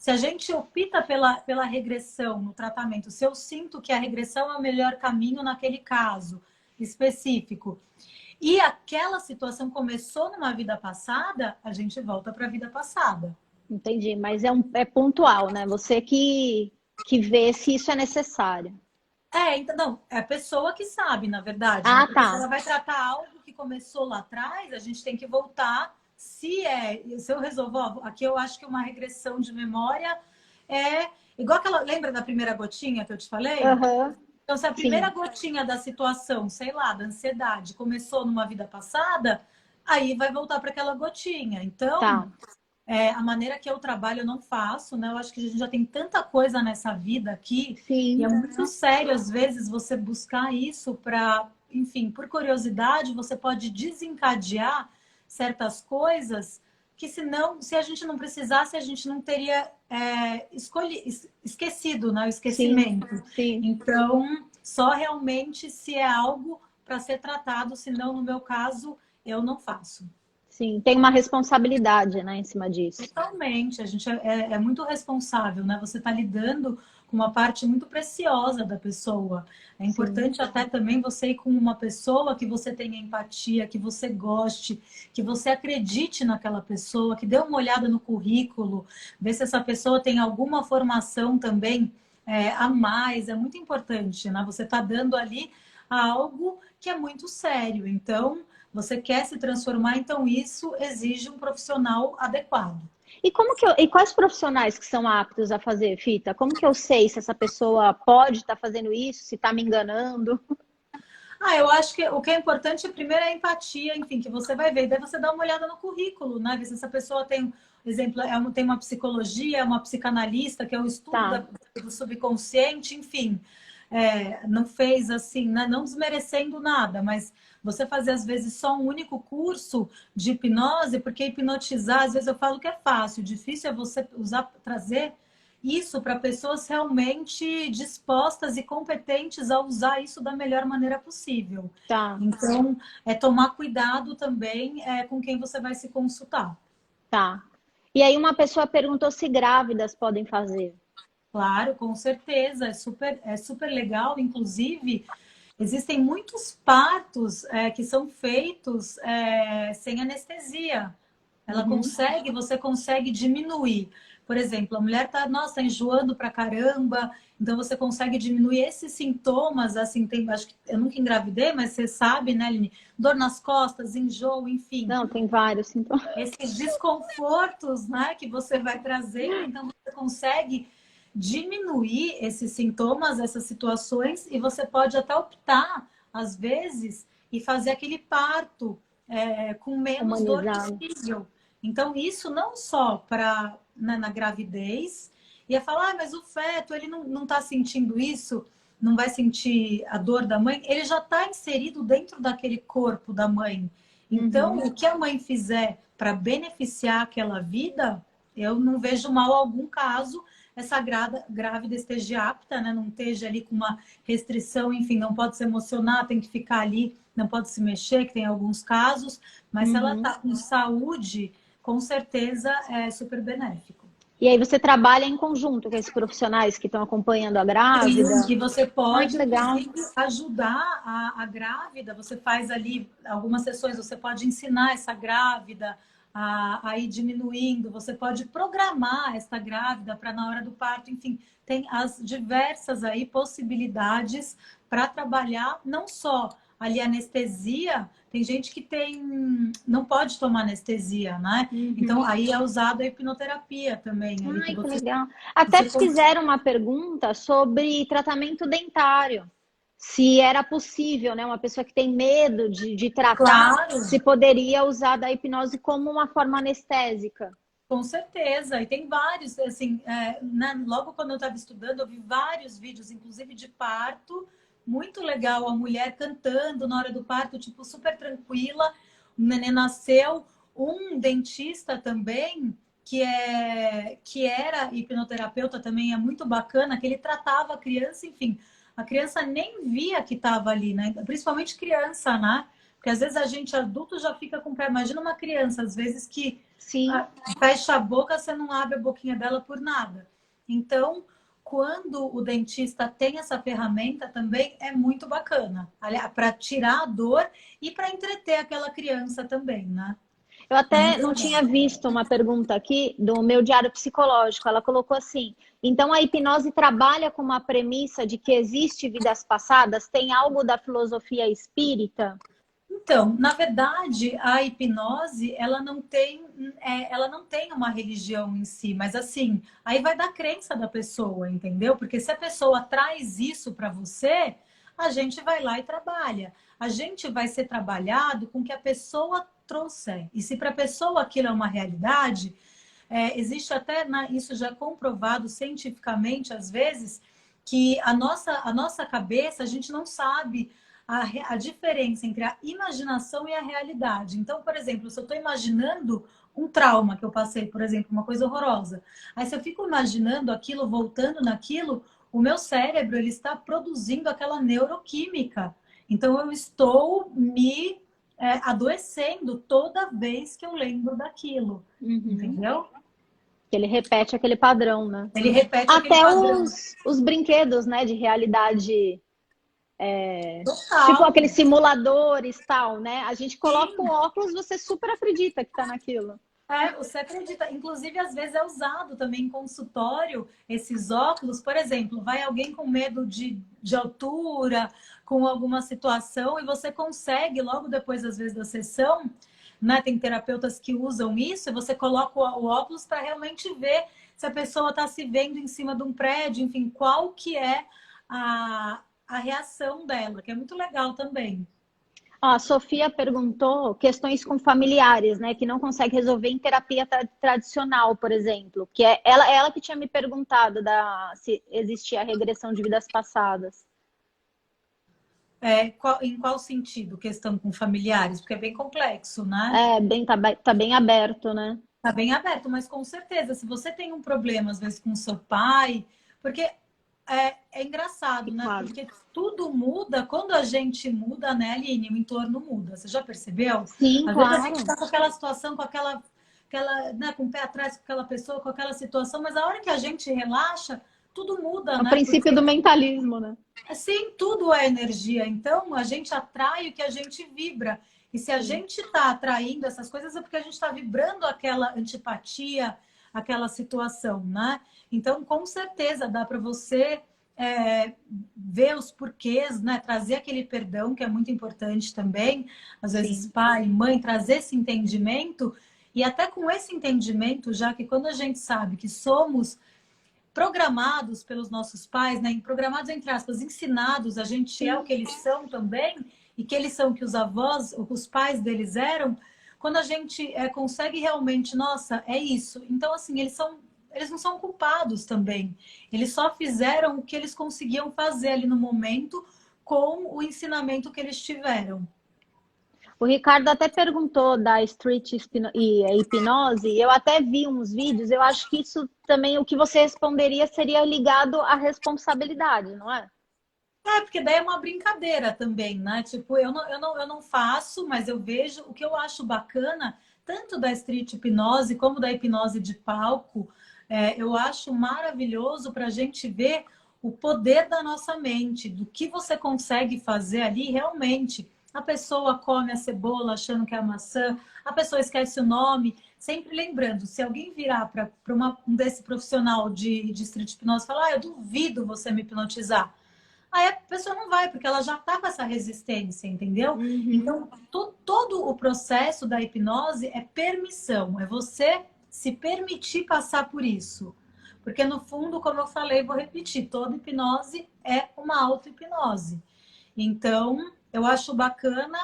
a gente opta pela regressão no tratamento, se eu sinto que a regressão é o melhor caminho naquele caso específico, e aquela situação começou numa vida passada, a gente volta para a vida passada. Entendi, mas é pontual, né? Você que vê se isso é necessário. Então, não, é a pessoa que sabe, na verdade, né? Ah, Porque se tá. ela vai tratar algo que começou lá atrás, a gente tem que voltar. Se eu resolvo, ó, aqui eu acho que uma regressão de memória é igual aquela, lembra da primeira gotinha que eu te falei? Aham. Então, se a primeira Sim, gotinha da situação, sei lá, da ansiedade, começou numa vida passada, aí vai voltar para aquela gotinha. Então, tá. a maneira que eu trabalho eu não faço, né? Eu acho que a gente já tem tanta coisa nessa vida aqui, e é Sim, muito sério, às vezes, você buscar isso para, enfim, por curiosidade, você pode desencadear certas coisas que, se a gente não precisasse, a gente não teria esquecido, né? O sim, esquecimento. sim. Então, só realmente se é algo para ser tratado, senão, no meu caso, eu não faço. Sim, tem uma responsabilidade, né, em cima disso. Totalmente, a gente é muito responsável, né? Você está lidando com uma parte muito preciosa da pessoa. É Sim, importante até também você ir com uma pessoa que você tenha empatia, que você goste, que você acredite naquela pessoa, que dê uma olhada no currículo, ver se essa pessoa tem alguma formação também a mais. É muito importante, né? Você está dando ali algo que é muito sério. Então, você quer se transformar, então isso exige um profissional adequado. e quais profissionais que são aptos a fazer, Fita? Como que eu sei se essa pessoa pode estar fazendo isso, se está me enganando? Eu acho que o que é importante primeiro é a empatia, enfim, que você vai ver. Daí você dá uma olhada no currículo, né? Ver se essa pessoa tem, exemplo, tem uma psicologia, é uma psicanalista, que é o estudo Tá, do subconsciente, enfim. Não fez assim, né? Não desmerecendo nada, mas você fazer às vezes só um único curso de hipnose, porque hipnotizar, às vezes eu falo que é fácil, difícil é você trazer isso para pessoas realmente dispostas e competentes a usar isso da melhor maneira possível. tá, Então, é tomar cuidado também com quem você vai se consultar. tá. E aí uma pessoa perguntou se grávidas podem fazer. Claro, com certeza, é super legal. Inclusive, existem muitos partos que são feitos sem anestesia. Uhum. Você consegue diminuir. Por exemplo, a mulher tá, nossa, tá enjoando pra caramba, então você consegue diminuir esses sintomas, assim, acho que eu nunca engravidei, mas você sabe, né, Aline? Dor nas costas, enjoo, enfim, Não, tem vários sintomas. esses desconfortos, né, que você vai trazendo, então você consegue diminuir esses sintomas, essas situações, e você pode até optar, às vezes, e fazer aquele parto com menos dor Humanizado. possível. Então, isso não só para na gravidez, ia falar, mas o feto, ele não está sentindo isso, não vai sentir a dor da mãe, ele já está inserido dentro daquele corpo da mãe. Então, Uhum. o que a mãe fizer para beneficiar aquela vida, eu não vejo mal algum caso essa grávida esteja apta, né? Não esteja ali com uma restrição, enfim, não pode se emocionar, tem que ficar ali, não pode se mexer, que tem alguns casos, mas se ela Uhum. está com saúde, com certeza é super benéfico. E aí você trabalha em conjunto com esses profissionais que estão acompanhando a Sim, grávida. que você Ai, pode, que legal. inclusive, ajudar a grávida. Você faz ali algumas sessões, você pode ensinar essa grávida a ir diminuindo, você pode programar essa grávida para na hora do parto, enfim, tem as diversas aí possibilidades para trabalhar não só ali anestesia, tem gente que não pode tomar anestesia, né? Então Uhum. aí é usado a hipnoterapia também, ali que Ai, que você, legal. Até você fizeram uma pergunta sobre tratamento dentário. Se era possível, né? Uma pessoa que tem medo de tratar, claro. se poderia usar da hipnose como uma forma anestésica. Com certeza, e tem vários, assim, né, logo quando eu estava estudando, eu vi vários vídeos, inclusive de parto, muito legal, a mulher cantando na hora do parto, tipo, super tranquila, o neném nasceu, um dentista também, que era hipnoterapeuta também, é muito bacana, que ele tratava a criança, enfim, a criança nem via que estava ali, né, principalmente criança, né, porque às vezes a gente adulto já fica com pé, imagina uma criança, às vezes que Sim. fecha a boca, você não abre a boquinha dela por nada. Então, quando o dentista tem essa ferramenta também é muito bacana, para tirar a dor e para entreter aquela criança também, né? Eu É até muito não legal. tinha visto uma pergunta aqui do meu diário psicológico. Ela colocou assim: então a hipnose trabalha com uma premissa de que existe vidas passadas? Tem algo da filosofia espírita? Então, na verdade, a hipnose, ela não tem uma religião em si, mas assim, aí vai da crença da pessoa, entendeu? Porque se a pessoa traz isso para você, a gente vai lá e trabalha. A gente vai ser trabalhado com o que a pessoa trouxer. E se para a pessoa aquilo é uma realidade, existe até, isso já é comprovado cientificamente, às vezes, que a nossa cabeça, a gente não sabe a diferença entre a imaginação e a realidade. Então, por exemplo, se eu estou imaginando um trauma que eu passei, por exemplo, uma coisa horrorosa, aí se eu fico imaginando aquilo, voltando naquilo, o meu cérebro ele está produzindo aquela neuroquímica. Então, eu estou me adoecendo toda vez que eu lembro daquilo, entendeu? Que ele repete aquele padrão, né? Ele repete aquele Até padrão. os brinquedos, né, de realidade, tipo Total. aqueles simuladores, tal, né? A gente coloca Sim. o óculos, você super acredita que tá naquilo. Você acredita? Inclusive, às vezes é usado também em consultório esses óculos. Por exemplo, vai alguém com medo de altura, com alguma situação, e você consegue, logo depois, às vezes, da sessão, né? Tem terapeutas que usam isso, e você coloca o óculos para realmente ver se a pessoa está se vendo em cima de um prédio, enfim, qual que é a reação dela, que é muito legal também. Ó, a Sofia perguntou questões com familiares, né, que não consegue resolver em terapia tradicional, por exemplo, que é ela que tinha me perguntado se existia regressão de vidas passadas. Em qual sentido? Questão com familiares? Porque é bem complexo, né? Tá bem aberto, né? Tá bem aberto, mas com certeza, se você tem um problema, às vezes, com seu pai, porque é engraçado, né? Claro. Porque tudo muda quando a gente muda, né, Aline? O entorno muda. Você já percebeu? Sim, Às vezes a claro. gente tá com aquela situação, com aquela, né, com o pé atrás com aquela pessoa, com aquela situação, mas a hora que a gente relaxa, tudo muda, O né? princípio do mentalismo, né? Assim, tudo é energia. Então, a gente atrai o que a gente vibra. E se a gente está atraindo essas coisas, é porque a gente está vibrando aquela antipatia, aquela situação, né? Então, com certeza, dá para você ver os porquês, né? Trazer aquele perdão, que é muito importante também. Às vezes, Sim. pai, mãe, trazer esse entendimento. E até com esse entendimento, já que quando a gente sabe que somos programados pelos nossos pais, né? Programados entre aspas, ensinados, a gente é o que eles são também, e que eles são o que os avós, os pais deles eram, quando a gente consegue realmente, nossa, é isso. Então, assim, eles não são culpados também. Eles só fizeram o que eles conseguiam fazer ali no momento com o ensinamento que eles tiveram. O Ricardo até perguntou da street e a hipnose, eu até vi uns vídeos, eu acho que isso também, o que você responderia seria ligado à responsabilidade, não é? Porque daí é uma brincadeira também, né? Tipo, eu não faço, mas eu vejo o que eu acho bacana, tanto da street hipnose como da hipnose de palco, eu acho maravilhoso para a gente ver o poder da nossa mente, do que você consegue fazer ali realmente. A pessoa come a cebola achando que é a maçã, a pessoa esquece o nome, sempre lembrando, se alguém virar para um desse profissional de street hipnose e falar, eu duvido você me hipnotizar. Aí a pessoa não vai, porque ela já está com essa resistência, entendeu? Uhum. Então, todo o processo da hipnose é permissão, é você se permitir passar por isso. Porque, no fundo, como eu falei, vou repetir, toda hipnose é uma auto-hipnose. Então, eu acho bacana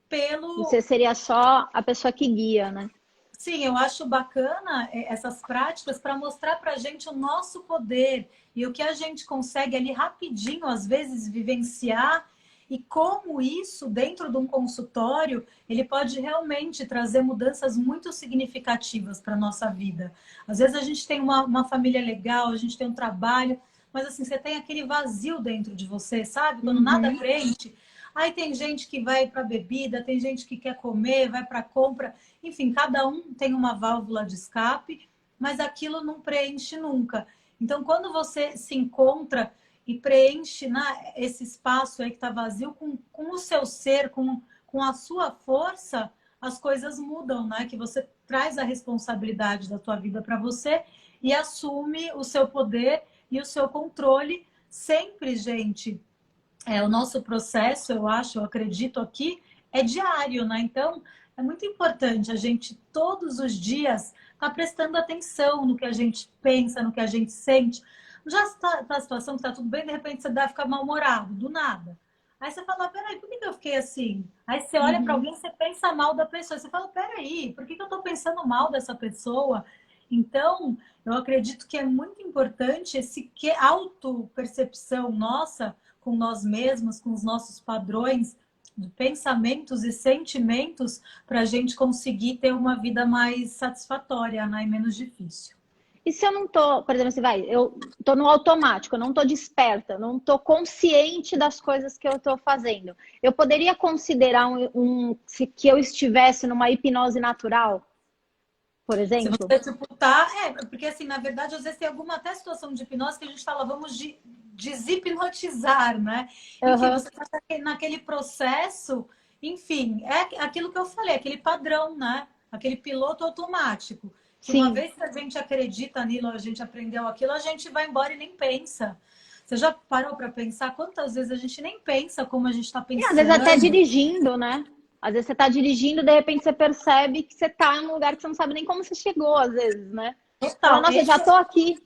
pelo... Você seria só a pessoa que guia, né? Sim, eu acho bacana essas práticas para mostrar para a gente o nosso poder e o que a gente consegue ali rapidinho, às vezes, vivenciar e como isso, dentro de um consultório, ele pode realmente trazer mudanças muito significativas para a nossa vida. Às vezes a gente tem uma família legal, a gente tem um trabalho, mas assim, você tem aquele vazio dentro de você, sabe? Quando nada preenche. Aí tem gente que vai para bebida, tem gente que quer comer, vai para compra. Enfim, cada um tem uma válvula de escape, mas aquilo não preenche nunca. Então, quando você se encontra e preenche, né, esse espaço aí que está vazio com o seu ser, com a sua força, as coisas mudam, né? Que você traz a responsabilidade da tua vida para você e assume o seu poder e o seu controle. Sempre, gente, o nosso processo, eu acho, eu acredito aqui, é diário, né? Então, é muito importante a gente, todos os dias, estar prestando atenção no que a gente pensa, no que a gente sente. Já está a situação que está tudo bem, de repente você deve ficar mal-humorado, do nada. Aí você fala, peraí, por que eu fiquei assim? Aí você olha para alguém, você pensa mal da pessoa. Você fala, peraí, por que eu estou pensando mal dessa pessoa? Então, eu acredito que é muito importante esse auto-percepção nossa com nós mesmos, com os nossos padrões de pensamentos e sentimentos para a gente conseguir ter uma vida mais satisfatória, né? E menos difícil. E se eu não tô, por exemplo, eu tô no automático, eu não tô desperta, eu não tô consciente das coisas que eu tô fazendo. Eu poderia considerar que eu estivesse numa hipnose natural, por Se exemplo? você disputar, porque assim, na verdade, às vezes tem alguma até situação de hipnose que a gente fala, vamos deshipnotizar, né? Enfim, você está naquele processo, enfim, é aquilo que eu falei, aquele padrão, né? Aquele piloto automático. Que uma Sim. vez que a gente acredita nilo, a gente aprendeu aquilo, a gente vai embora e nem pensa. Você já parou para pensar quantas vezes a gente nem pensa como a gente está E pensando? às vezes até dirigindo, né? Às vezes você tá dirigindo, de repente você percebe que você tá em um lugar que você não sabe nem como você chegou, às vezes, né? Fala, Total. nossa, eu já tô aqui.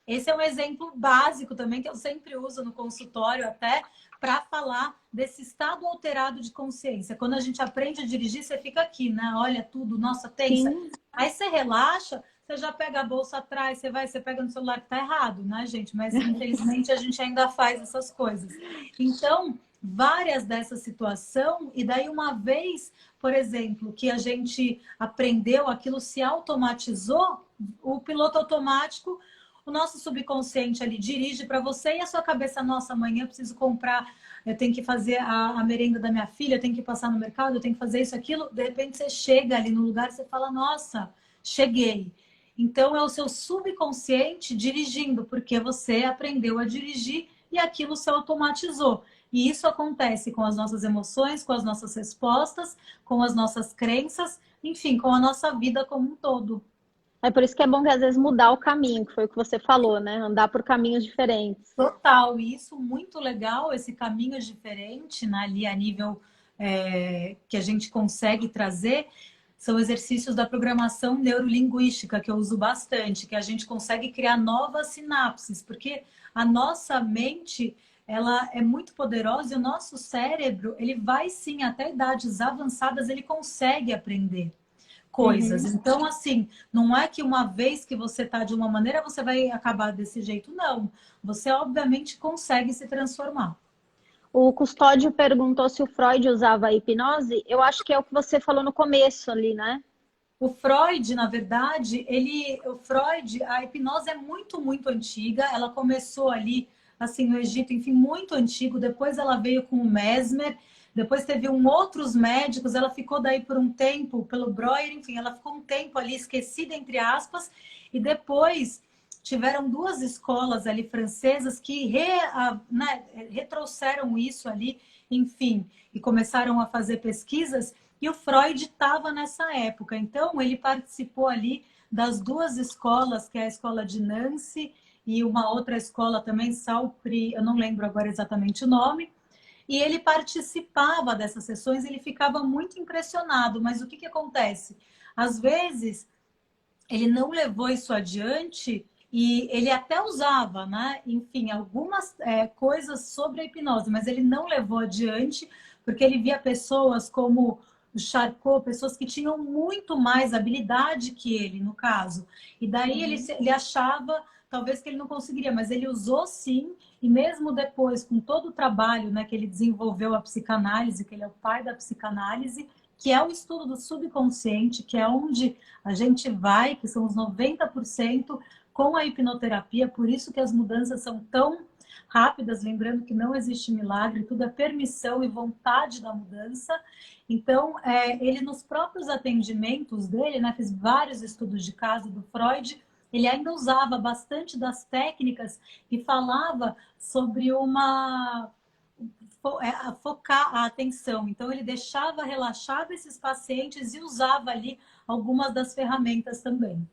Esse é um exemplo básico também que eu sempre uso no consultório até para falar desse estado alterado de consciência. Quando a gente aprende a dirigir, você fica aqui, né? Olha tudo, nossa, tensa. Sim. Aí você relaxa, você já pega a bolsa atrás, você pega no celular que tá errado, né, gente? Mas infelizmente a gente ainda faz essas coisas. Então, várias dessas situações, e daí uma vez, por exemplo, que a gente aprendeu, aquilo se automatizou, o piloto automático, o nosso subconsciente ali dirige para você e a sua cabeça, nossa, amanhã eu preciso comprar, eu tenho que fazer a merenda da minha filha, eu tenho que passar no mercado, eu tenho que fazer isso, aquilo. De repente você chega ali no lugar e você fala, nossa, cheguei. Então é o seu subconsciente dirigindo, porque você aprendeu a dirigir e aquilo se automatizou. E isso acontece com as nossas emoções, com as nossas respostas, com as nossas crenças, enfim, com a nossa vida como um todo. É por isso que é bom que às vezes mudar o caminho, que foi o que você falou, né? Andar por caminhos diferentes. Total, e isso muito legal, esse caminho diferente, né, ali a nível que a gente consegue trazer, são exercícios da programação neurolinguística, que eu uso bastante, que a gente consegue criar novas sinapses, porque a nossa mente, ela é muito poderosa e o nosso cérebro, ele vai sim, até idades avançadas, ele consegue aprender coisas. Uhum. Então, assim, não é que uma vez que você tá de uma maneira, você vai acabar desse jeito, não. Você, obviamente, consegue se transformar. O Custódio perguntou se o Freud usava a hipnose. Eu acho que é o que você falou no começo ali, né? O Freud, na verdade, a hipnose é muito, muito antiga. Ela começou ali, assim, no Egito, enfim, muito antigo. Depois ela veio com o Mesmer. Depois teve outros médicos. Ela ficou daí por um tempo, pelo Breuer, enfim, ela ficou um tempo ali esquecida, entre aspas. E depois tiveram duas escolas ali francesas que retrouxeram isso ali, enfim, e começaram a fazer pesquisas. E o Freud estava nessa época, então ele participou ali das duas escolas, que é a escola de Nancy e uma outra escola também, Saupri, eu não lembro agora exatamente o nome, e ele participava dessas sessões, ele ficava muito impressionado, mas o que acontece? Às vezes, ele não levou isso adiante e ele até usava, né? Enfim, algumas coisas sobre a hipnose, mas ele não levou adiante porque ele via pessoas como o Charcot, pessoas que tinham muito mais habilidade que ele, no caso. E daí ele achava, talvez, que ele não conseguiria, mas ele usou sim, e mesmo depois, com todo o trabalho, né, que ele desenvolveu a psicanálise, que ele é o pai da psicanálise, que é o estudo do subconsciente, que é onde a gente vai, que são os 90% com a hipnoterapia, por isso que as mudanças são tão rápidas, lembrando que não existe milagre, tudo é permissão e vontade da mudança. Então, ele nos próprios atendimentos dele, né, fiz vários estudos de caso do Freud, ele ainda usava bastante das técnicas e falava sobre focar a atenção. Então, ele deixava relaxado esses pacientes e usava ali algumas das ferramentas também.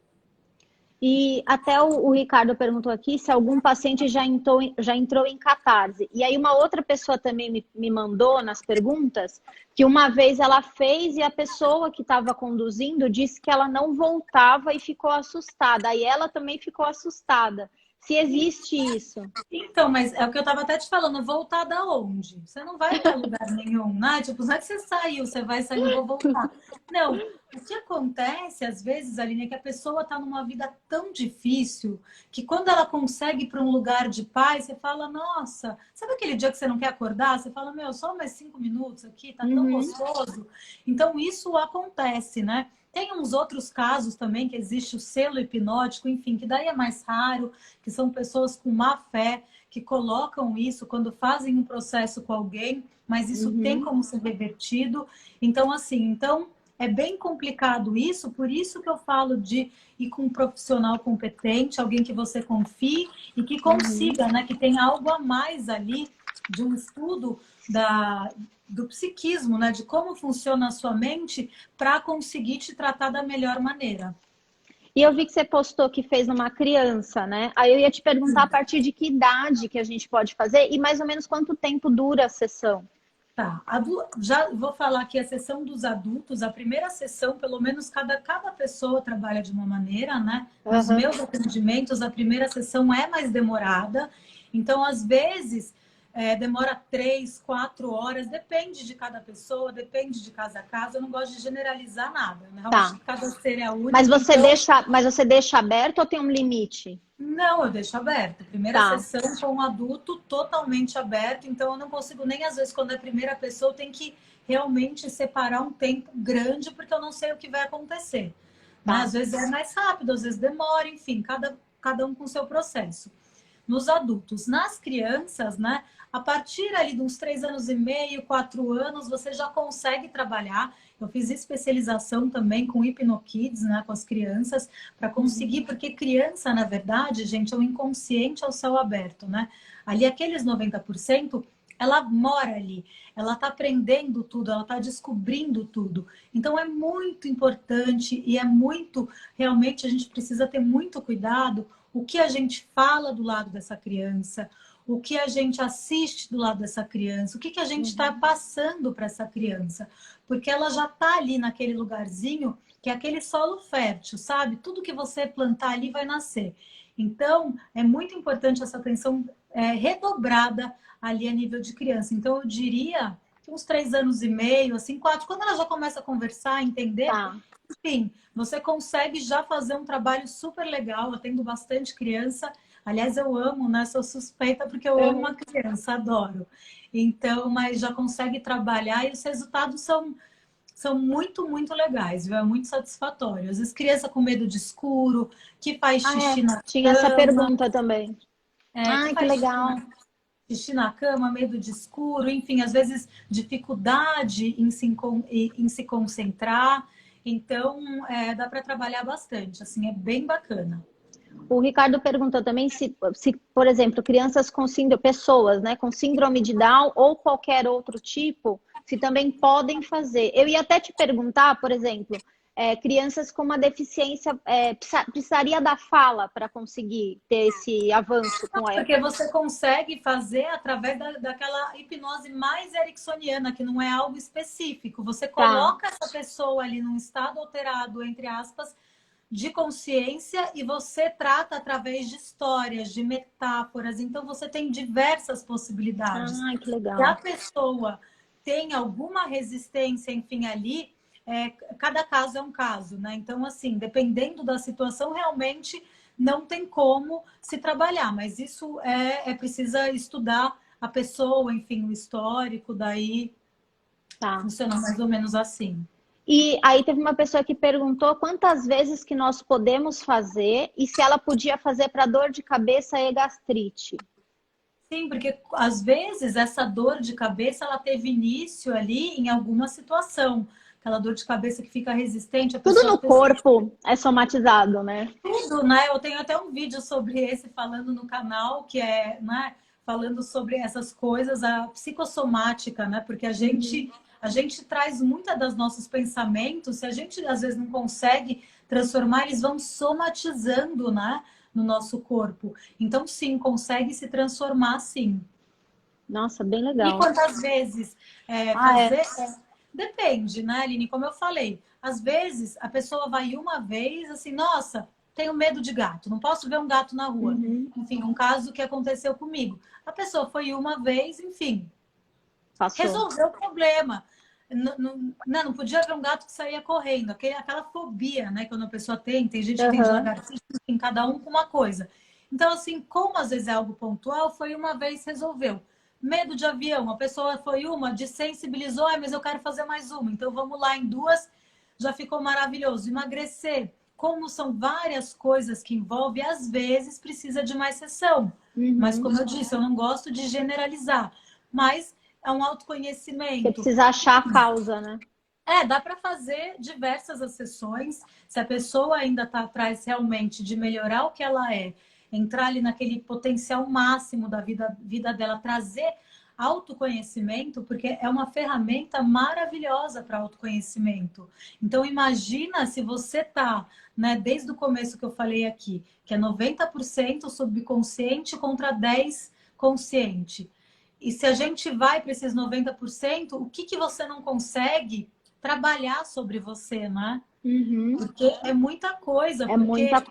E até o Ricardo perguntou aqui se algum paciente já entrou em catarse. E aí uma outra pessoa também me mandou nas perguntas que uma vez ela fez e a pessoa que estava conduzindo disse que ela não voltava e ficou assustada. Aí ela também ficou assustada. Se existe isso. Então, mas é o que eu estava até te falando, voltar da onde? Você não vai para lugar nenhum, né? Tipo, não é que você saiu, você vai sair e vou voltar. Não, o que acontece, às vezes, Aline, é que a pessoa está numa vida tão difícil que quando ela consegue ir para um lugar de paz, você fala, nossa, sabe aquele dia que você não quer acordar? Você fala, meu, só mais 5 minutos aqui, tá tão gostoso. Então, isso acontece, né? Tem uns outros casos também que existe o selo hipnótico, enfim, que daí é mais raro, que são pessoas com má fé, que colocam isso quando fazem um processo com alguém, mas isso tem como ser revertido. Então, assim, é bem complicado isso, por isso que eu falo de ir com um profissional competente, alguém que você confie e que consiga, né, que tenha algo a mais ali de um estudo do psiquismo, né, de como funciona a sua mente para conseguir te tratar da melhor maneira. E eu vi que você postou que fez numa criança, né? Aí eu ia te perguntar a partir de que idade que a gente pode fazer e mais ou menos quanto tempo dura a sessão. Tá, já vou falar aqui a sessão dos adultos. A primeira sessão, pelo menos cada pessoa trabalha de uma maneira, né? Nos meus atendimentos, a primeira sessão é mais demorada. Então, às vezes, demora 3, 4 horas, depende de cada pessoa, depende de casa a casa. Eu não gosto de generalizar nada, né? Tá. Acho que cada ser é único. Mas você deixa aberto ou tem um limite? Não, eu deixo aberto. Primeira sessão com um adulto totalmente aberto, então eu não consigo nem, às vezes, quando é a primeira pessoa, eu tenho que realmente separar um tempo grande, porque eu não sei o que vai acontecer. Mas, às vezes é mais rápido, às vezes demora, enfim, cada um com o seu processo. Nos adultos, nas crianças, né? A partir ali de uns 3 anos e meio, 4 anos, você já consegue trabalhar. Eu fiz especialização também com HipnoKids, né, com as crianças, para conseguir, porque criança, na verdade, gente, é o inconsciente ao céu aberto, né? Ali, aqueles 90%, ela mora ali, ela está aprendendo tudo, ela está descobrindo tudo. Então, é muito importante e é muito, realmente, a gente precisa ter muito cuidado o que a gente fala do lado dessa criança, o que a gente assiste do lado dessa criança, o que a gente está passando para essa criança. Porque ela já está ali naquele lugarzinho que é aquele solo fértil, sabe? Tudo que você plantar ali vai nascer. Então, é muito importante essa atenção redobrada ali a nível de criança. Então, eu diria uns 3 anos e meio, assim, 4, quando ela já começa a conversar, entender, enfim, você consegue já fazer um trabalho super legal. Eu tenho bastante criança. Aliás, eu amo, né? Sou suspeita porque eu amo uma criança, adoro. Então, mas já consegue trabalhar e os resultados são muito, muito legais, viu? É muito satisfatório. Às vezes, criança com medo de escuro, que faz xixi na cama. Tinha essa pergunta também. Que legal. Xixi na cama, medo de escuro, enfim, às vezes dificuldade em se concentrar. Então, dá para trabalhar bastante, assim, é bem bacana. O Ricardo perguntou também se, por exemplo, crianças com síndrome, pessoas, né, com síndrome de Down ou qualquer outro tipo, se também podem fazer. Eu ia até te perguntar, por exemplo, crianças com uma deficiência, precisaria da fala para conseguir ter esse avanço com ela? Porque você consegue fazer através daquela hipnose mais ericksoniana, que não é algo específico. Você coloca essa pessoa ali num estado alterado, entre aspas, de consciência e você trata através de histórias, de metáforas. Então, você tem diversas possibilidades. Que legal. Se a pessoa tem alguma resistência, enfim, ali, cada caso é um caso, né? Então, assim, dependendo da situação, realmente não tem como se trabalhar. Mas isso precisa estudar a pessoa, enfim, o histórico, daí funciona mais ou menos assim. E aí teve uma pessoa que perguntou quantas vezes que nós podemos fazer e se ela podia fazer para dor de cabeça e gastrite. Sim, porque às vezes essa dor de cabeça ela teve início ali em alguma situação. aquela dor de cabeça que fica resistente. A Tudo pessoa no corpo é somatizado, né? tudo, né? Eu tenho até um vídeo sobre esse falando no canal, que é, né, falando sobre essas coisas, a psicossomática, né? Porque a gente traz muitas das nossos pensamentos, se a gente às vezes não consegue transformar, eles vão somatizando, né, no nosso corpo. Então, sim, consegue se transformar, sim. Nossa, bem E legal. quantas vezes Ah, é. depende, né, Aline? Como eu falei, às vezes a pessoa vai uma vez assim, nossa, tenho medo de gato, não posso ver um gato na rua. Uhum. Enfim, um caso que aconteceu comigo. A pessoa foi uma vez, enfim, Passou. resolveu o problema. Não podia ver um gato que saía correndo, aquela fobia, né? Quando a pessoa tem gente que tem de Aham. lagartixa, tem cada um com uma coisa. Então, assim, como às vezes é algo pontual, foi uma vez resolveu. Medo de avião, a pessoa foi uma, desensibilizou, mas eu quero fazer mais uma. Então, vamos lá em duas, já ficou maravilhoso. Emagrecer, como são várias coisas que envolvem, às vezes precisa de mais sessão. Mas, Uhum. como eu disse, eu não gosto de generalizar. Mas é um Você autoconhecimento. precisa achar a causa, né? Dá para fazer diversas as sessões. Se a pessoa ainda está atrás realmente de melhorar o que ela é, entrar ali naquele potencial máximo da vida dela, trazer autoconhecimento, porque é uma ferramenta maravilhosa para autoconhecimento. Então, imagina se você tá, né, desde o começo que eu falei aqui, que é 90% subconsciente contra 10% consciente. E se a gente vai para esses 90%, o que você não consegue trabalhar sobre você, né? Uhum. Porque é muita coisa, É muita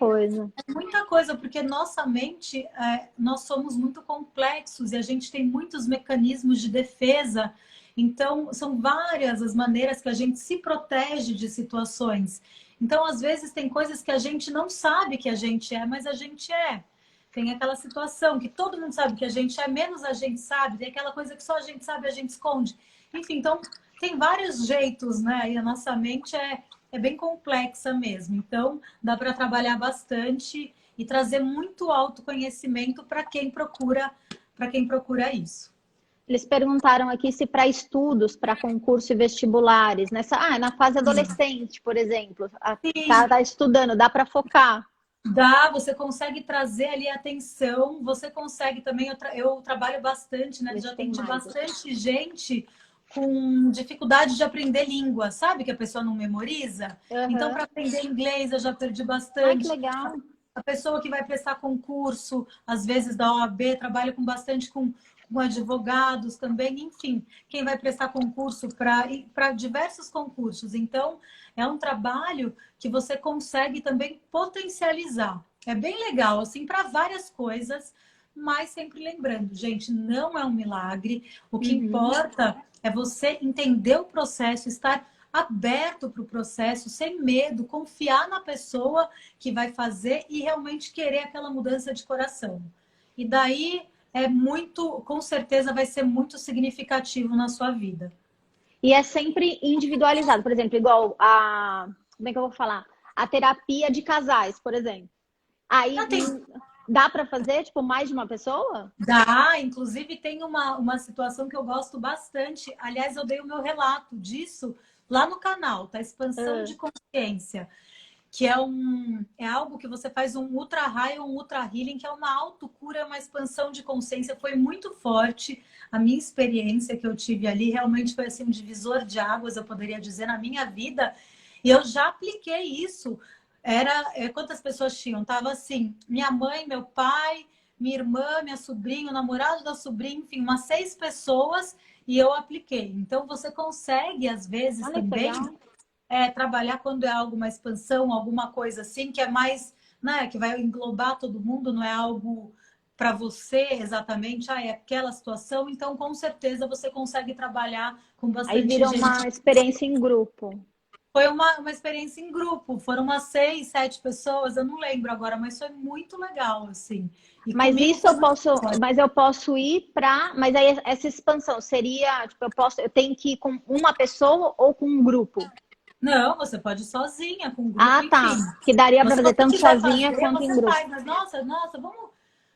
coisa. porque nossa mente, nós somos muito complexos e a gente tem muitos mecanismos de defesa. Então, são várias as maneiras que a gente se protege de situações. Então, às vezes, tem coisas que a gente não sabe que a gente é, mas a gente é. Tem aquela situação que todo mundo sabe que a gente é, menos a gente sabe. Tem aquela coisa que só a gente sabe, a gente esconde. Enfim, então, tem vários jeitos, né? E a nossa mente é bem complexa mesmo. Então, dá para trabalhar bastante e trazer muito autoconhecimento para quem procura isso. Eles perguntaram aqui se para estudos, para concurso e vestibulares, na fase adolescente, por exemplo, Sim, tá estudando, dá para focar. dá, você consegue trazer ali a atenção, você consegue também, eu trabalho bastante, né? Vê Já se tem atendi mais aqui. bastante gente com dificuldade de aprender língua, sabe? Que a pessoa não memoriza. Então, Aham. para aprender inglês, eu já perdi Ai, que bastante. legal. A pessoa que vai prestar concurso, às vezes da OAB, trabalha com bastante com advogados também, enfim, quem vai prestar concurso para diversos concursos. Então, é um trabalho que você consegue também potencializar. É bem legal, assim, para várias coisas, mas sempre lembrando, gente, não é um milagre. O que Uhum. importa é você entender o processo, estar aberto para o processo, sem medo, confiar na pessoa que vai fazer e realmente querer aquela mudança de coração. E daí é muito, com certeza vai ser muito significativo na sua vida. E é sempre individualizado. Por exemplo, igual como é que eu vou falar? A terapia de casais, por exemplo. Aí Ah, tem, dá para fazer, tipo, mais de uma pessoa? dá, inclusive tem uma situação que eu gosto bastante. Aliás, eu dei o meu relato disso lá no canal, tá? Expansão Ah, de consciência. Que é algo que você faz um ultra raio, um ultra healing, que é uma autocura, uma expansão de consciência. Foi muito forte a minha experiência que eu tive ali, realmente foi assim um divisor de águas, eu poderia dizer, na minha vida. E eu já apliquei isso. Quantas pessoas tinham? Tava assim, minha mãe, meu pai, minha irmã, minha sobrinha, o namorado da sobrinha, enfim, umas 6 pessoas, e eu apliquei. Então você consegue, às vezes, olha que também legal. trabalhar quando é algo uma expansão, alguma coisa assim, que é mais, né, que vai englobar todo mundo, não é algo para você exatamente, é aquela situação, então com certeza você consegue trabalhar com Aí bastante vira gente. uma experiência em grupo. Foi uma experiência em grupo, foram umas 6, 7 pessoas, eu não lembro agora, mas foi muito legal, assim. E Mas comigo isso foi muito forte. mas eu posso ir para, mas aí essa expansão seria, tipo, eu tenho que ir com uma pessoa ou com um grupo? Não, você pode ir sozinha, com um grupo, Ah, enfim. tá. Que daria para Se fazer você tanto quiser sozinha fazer, quanto em você grupo. faz. Mas, nossa, vamos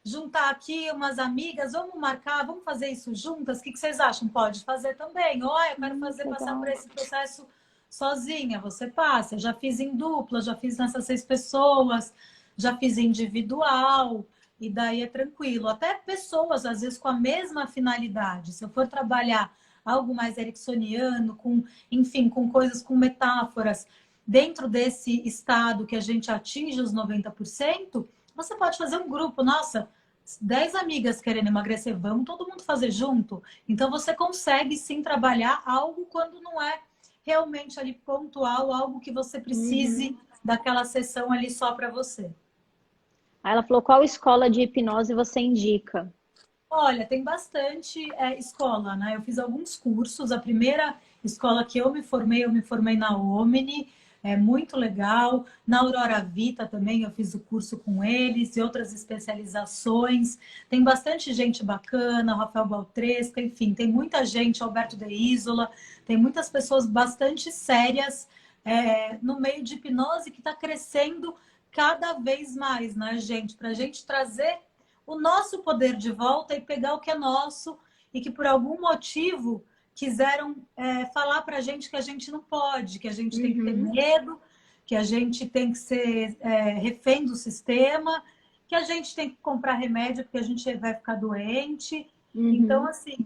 juntar aqui umas amigas, vamos marcar, vamos fazer isso juntas? O que vocês acham? Pode fazer também. Ou eu quero fazer, passar por Legal. esse processo sozinha, você passa. Eu já fiz em dupla, já fiz nessas 6 pessoas, já fiz individual, e daí é tranquilo. Até pessoas, às vezes, com a mesma finalidade. Se eu for trabalhar algo mais ericksoniano, com, enfim, com coisas, com metáforas, dentro desse estado que a gente atinge os 90%, você pode fazer um grupo. Nossa, 10 amigas querendo emagrecer, vamos todo mundo fazer junto. Então você consegue sim trabalhar algo quando não é realmente ali pontual, algo que você precise daquela sessão ali só para você. Aí ela falou, qual escola de hipnose você indica? Olha, tem bastante escola, né? Eu fiz alguns cursos. A primeira escola que eu me formei na Omni, é muito legal. Na Aurora Vita também eu fiz o curso com eles e outras especializações. Tem bastante gente bacana, o Rafael Baltresca, enfim, tem muita gente, Alberto De Isola, tem muitas pessoas bastante sérias no meio de hipnose que está crescendo cada vez mais, né, gente? Para a gente trazer o nosso poder de volta e pegar o que é nosso e que por algum motivo quiseram falar para a gente que a gente não pode, que a gente tem que ter medo, que a gente tem que ser refém do sistema, que a gente tem que comprar remédio porque a gente vai ficar doente. Então, assim,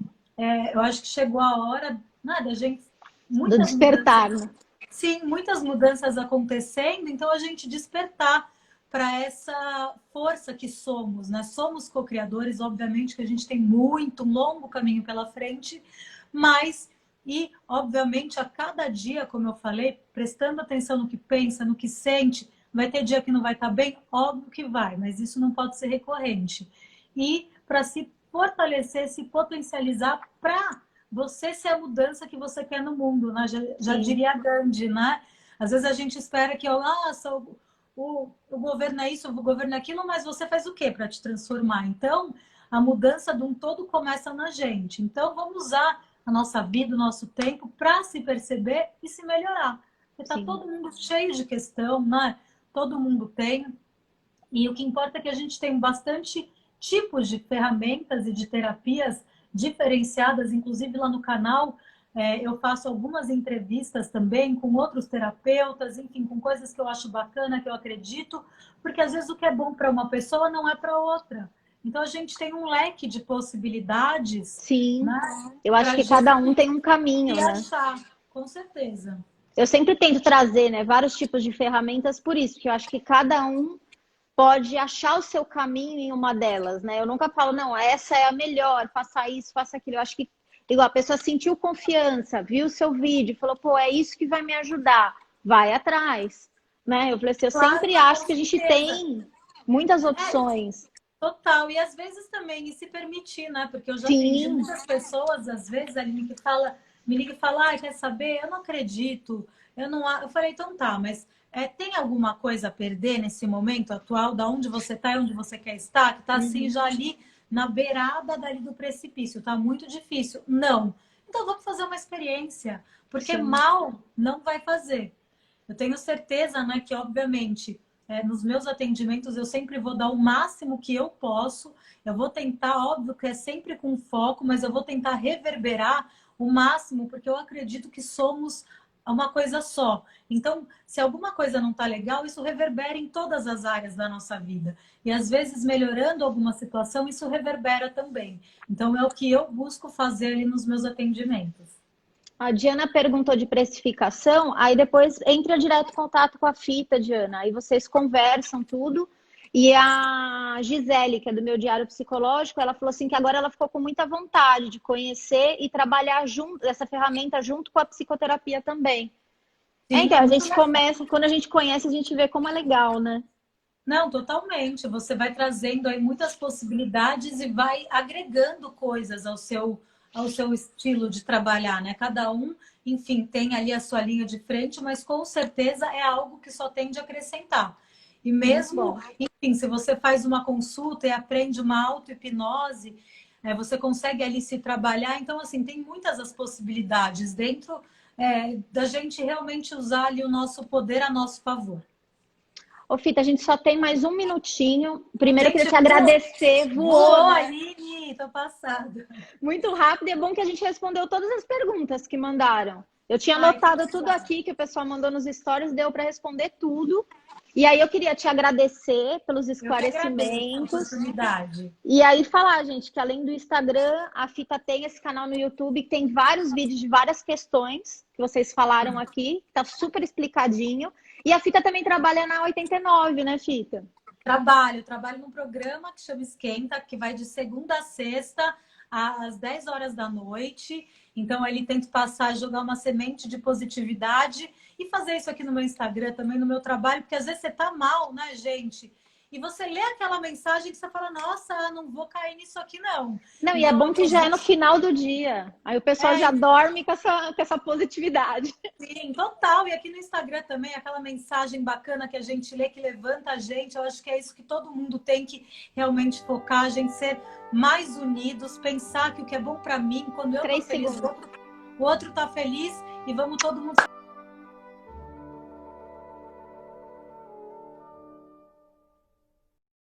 eu acho que chegou a hora, né, da gente... Do despertar, né? Sim, muitas mudanças acontecendo, então a gente despertar para essa força que somos, né? Somos co-criadores, obviamente que a gente tem um longo caminho pela frente, mas, e obviamente a cada dia, como eu falei, prestando atenção no que pensa, no que sente, vai ter dia que não vai estar bem? Óbvio que vai, mas isso não pode ser recorrente. E para se fortalecer, se potencializar para você ser a mudança que você quer no mundo, né? Já diria a Gandhi, né? Às vezes a gente espera que, nossa, o governo é isso, o governo é aquilo, mas você faz o quê para te transformar? Então, a mudança de um todo começa na gente. Então, vamos usar a nossa vida, o nosso tempo para se perceber e se melhorar. Porque está todo mundo cheio de questão, né? Todo mundo tem. E o que importa é que a gente tem bastante tipos de ferramentas e de terapias diferenciadas, inclusive lá no canal. Eu faço algumas entrevistas também com outros terapeutas, enfim, com coisas que eu acho bacana, que eu acredito, porque às vezes o que é bom para uma pessoa não é para outra. Então a gente tem um leque de possibilidades. Sim, né, eu acho que cada um tem um caminho, né? Achar, com certeza. Eu sempre tento trazer, né, vários tipos de ferramentas por isso, que eu acho que cada um pode achar o seu caminho em uma delas, né? Eu nunca falo, não, essa é a melhor, faça isso, faça aquilo. Eu acho que igual a pessoa sentiu confiança, viu o seu vídeo, falou, pô, é isso que vai me ajudar, vai atrás, né? Eu falei assim, eu sempre acho que a gente tem muitas opções. Total, e às vezes também, e se permitir, né? Porque eu já atendi muitas pessoas, às vezes, Aline, que me liga e fala, quer saber? Eu não acredito, eu falei, então tá, mas tem alguma coisa a perder nesse momento atual, da onde você está e onde você quer estar, que tá assim, já ali na beirada dali do precipício, tá muito difícil. Não. Então vamos fazer uma experiência, porque mal não vai fazer. Eu tenho certeza, né, que obviamente nos meus atendimentos eu sempre vou dar o máximo que eu posso. Eu vou tentar, óbvio que é sempre com foco, mas eu vou tentar reverberar o máximo, porque eu acredito que somos uma coisa só. Então, se alguma coisa não está legal, isso reverbera em todas as áreas da nossa vida. E às vezes, melhorando alguma situação, isso reverbera também. Então, é o que eu busco fazer ali nos meus atendimentos. A Diana perguntou de precificação, aí depois entra direto em contato com a Fita, Diana. Aí vocês conversam tudo. E a Gisele, que é do meu diário psicológico, ela falou assim que agora ela ficou com muita vontade de conhecer e trabalhar junto, essa ferramenta junto com a psicoterapia também. Sim, então, a gente começa, quando a gente conhece, a gente vê como é legal, né? Não, totalmente. Você vai trazendo aí muitas possibilidades e vai agregando coisas ao seu estilo de trabalhar, né? Cada um, enfim, tem ali a sua linha de frente, mas com certeza é algo que só tende a acrescentar. E mesmo, enfim, se você faz uma consulta e aprende uma auto-hipnose, você consegue ali se trabalhar. Então, assim, tem muitas as possibilidades dentro da gente realmente usar ali o nosso poder a nosso favor. Ô, Fita, a gente só tem mais um minutinho. Primeiro, eu queria te agradecer. Voou, né? Aline, tô passada. Muito rápido. E é bom que a gente respondeu todas as perguntas que mandaram. Eu tinha Ai, que anotado tudo legal. aqui que o pessoal mandou nos stories, deu para responder tudo. E aí eu queria te agradecer pelos Eu que agradeço a esclarecimentos. oportunidade. E aí falar, gente, que além do Instagram, a Fita tem esse canal no YouTube que tem vários vídeos de várias questões que vocês falaram aqui, tá super explicadinho. E a Fita também trabalha na 89, né, Fita? Trabalho num programa que chama Esquenta, que vai de segunda a sexta, às 10 horas da noite. Então, ele tenta passar, jogar uma semente de positividade e fazer isso aqui no meu Instagram, também no meu trabalho, porque às vezes você tá mal, né, gente? E você lê aquela mensagem que você fala, nossa, não vou cair nisso aqui, não. Não, e é Então, bom que já é no final do dia. Aí o pessoal já é, dorme com essa positividade. sim, total. E aqui no Instagram também, aquela mensagem bacana que a gente lê, que levanta a gente. Eu acho que é isso que todo mundo tem que realmente focar, a gente ser mais unidos, pensar que o que é bom para mim, quando eu tô 3 feliz, segundos. o outro tá feliz e vamos todo mundo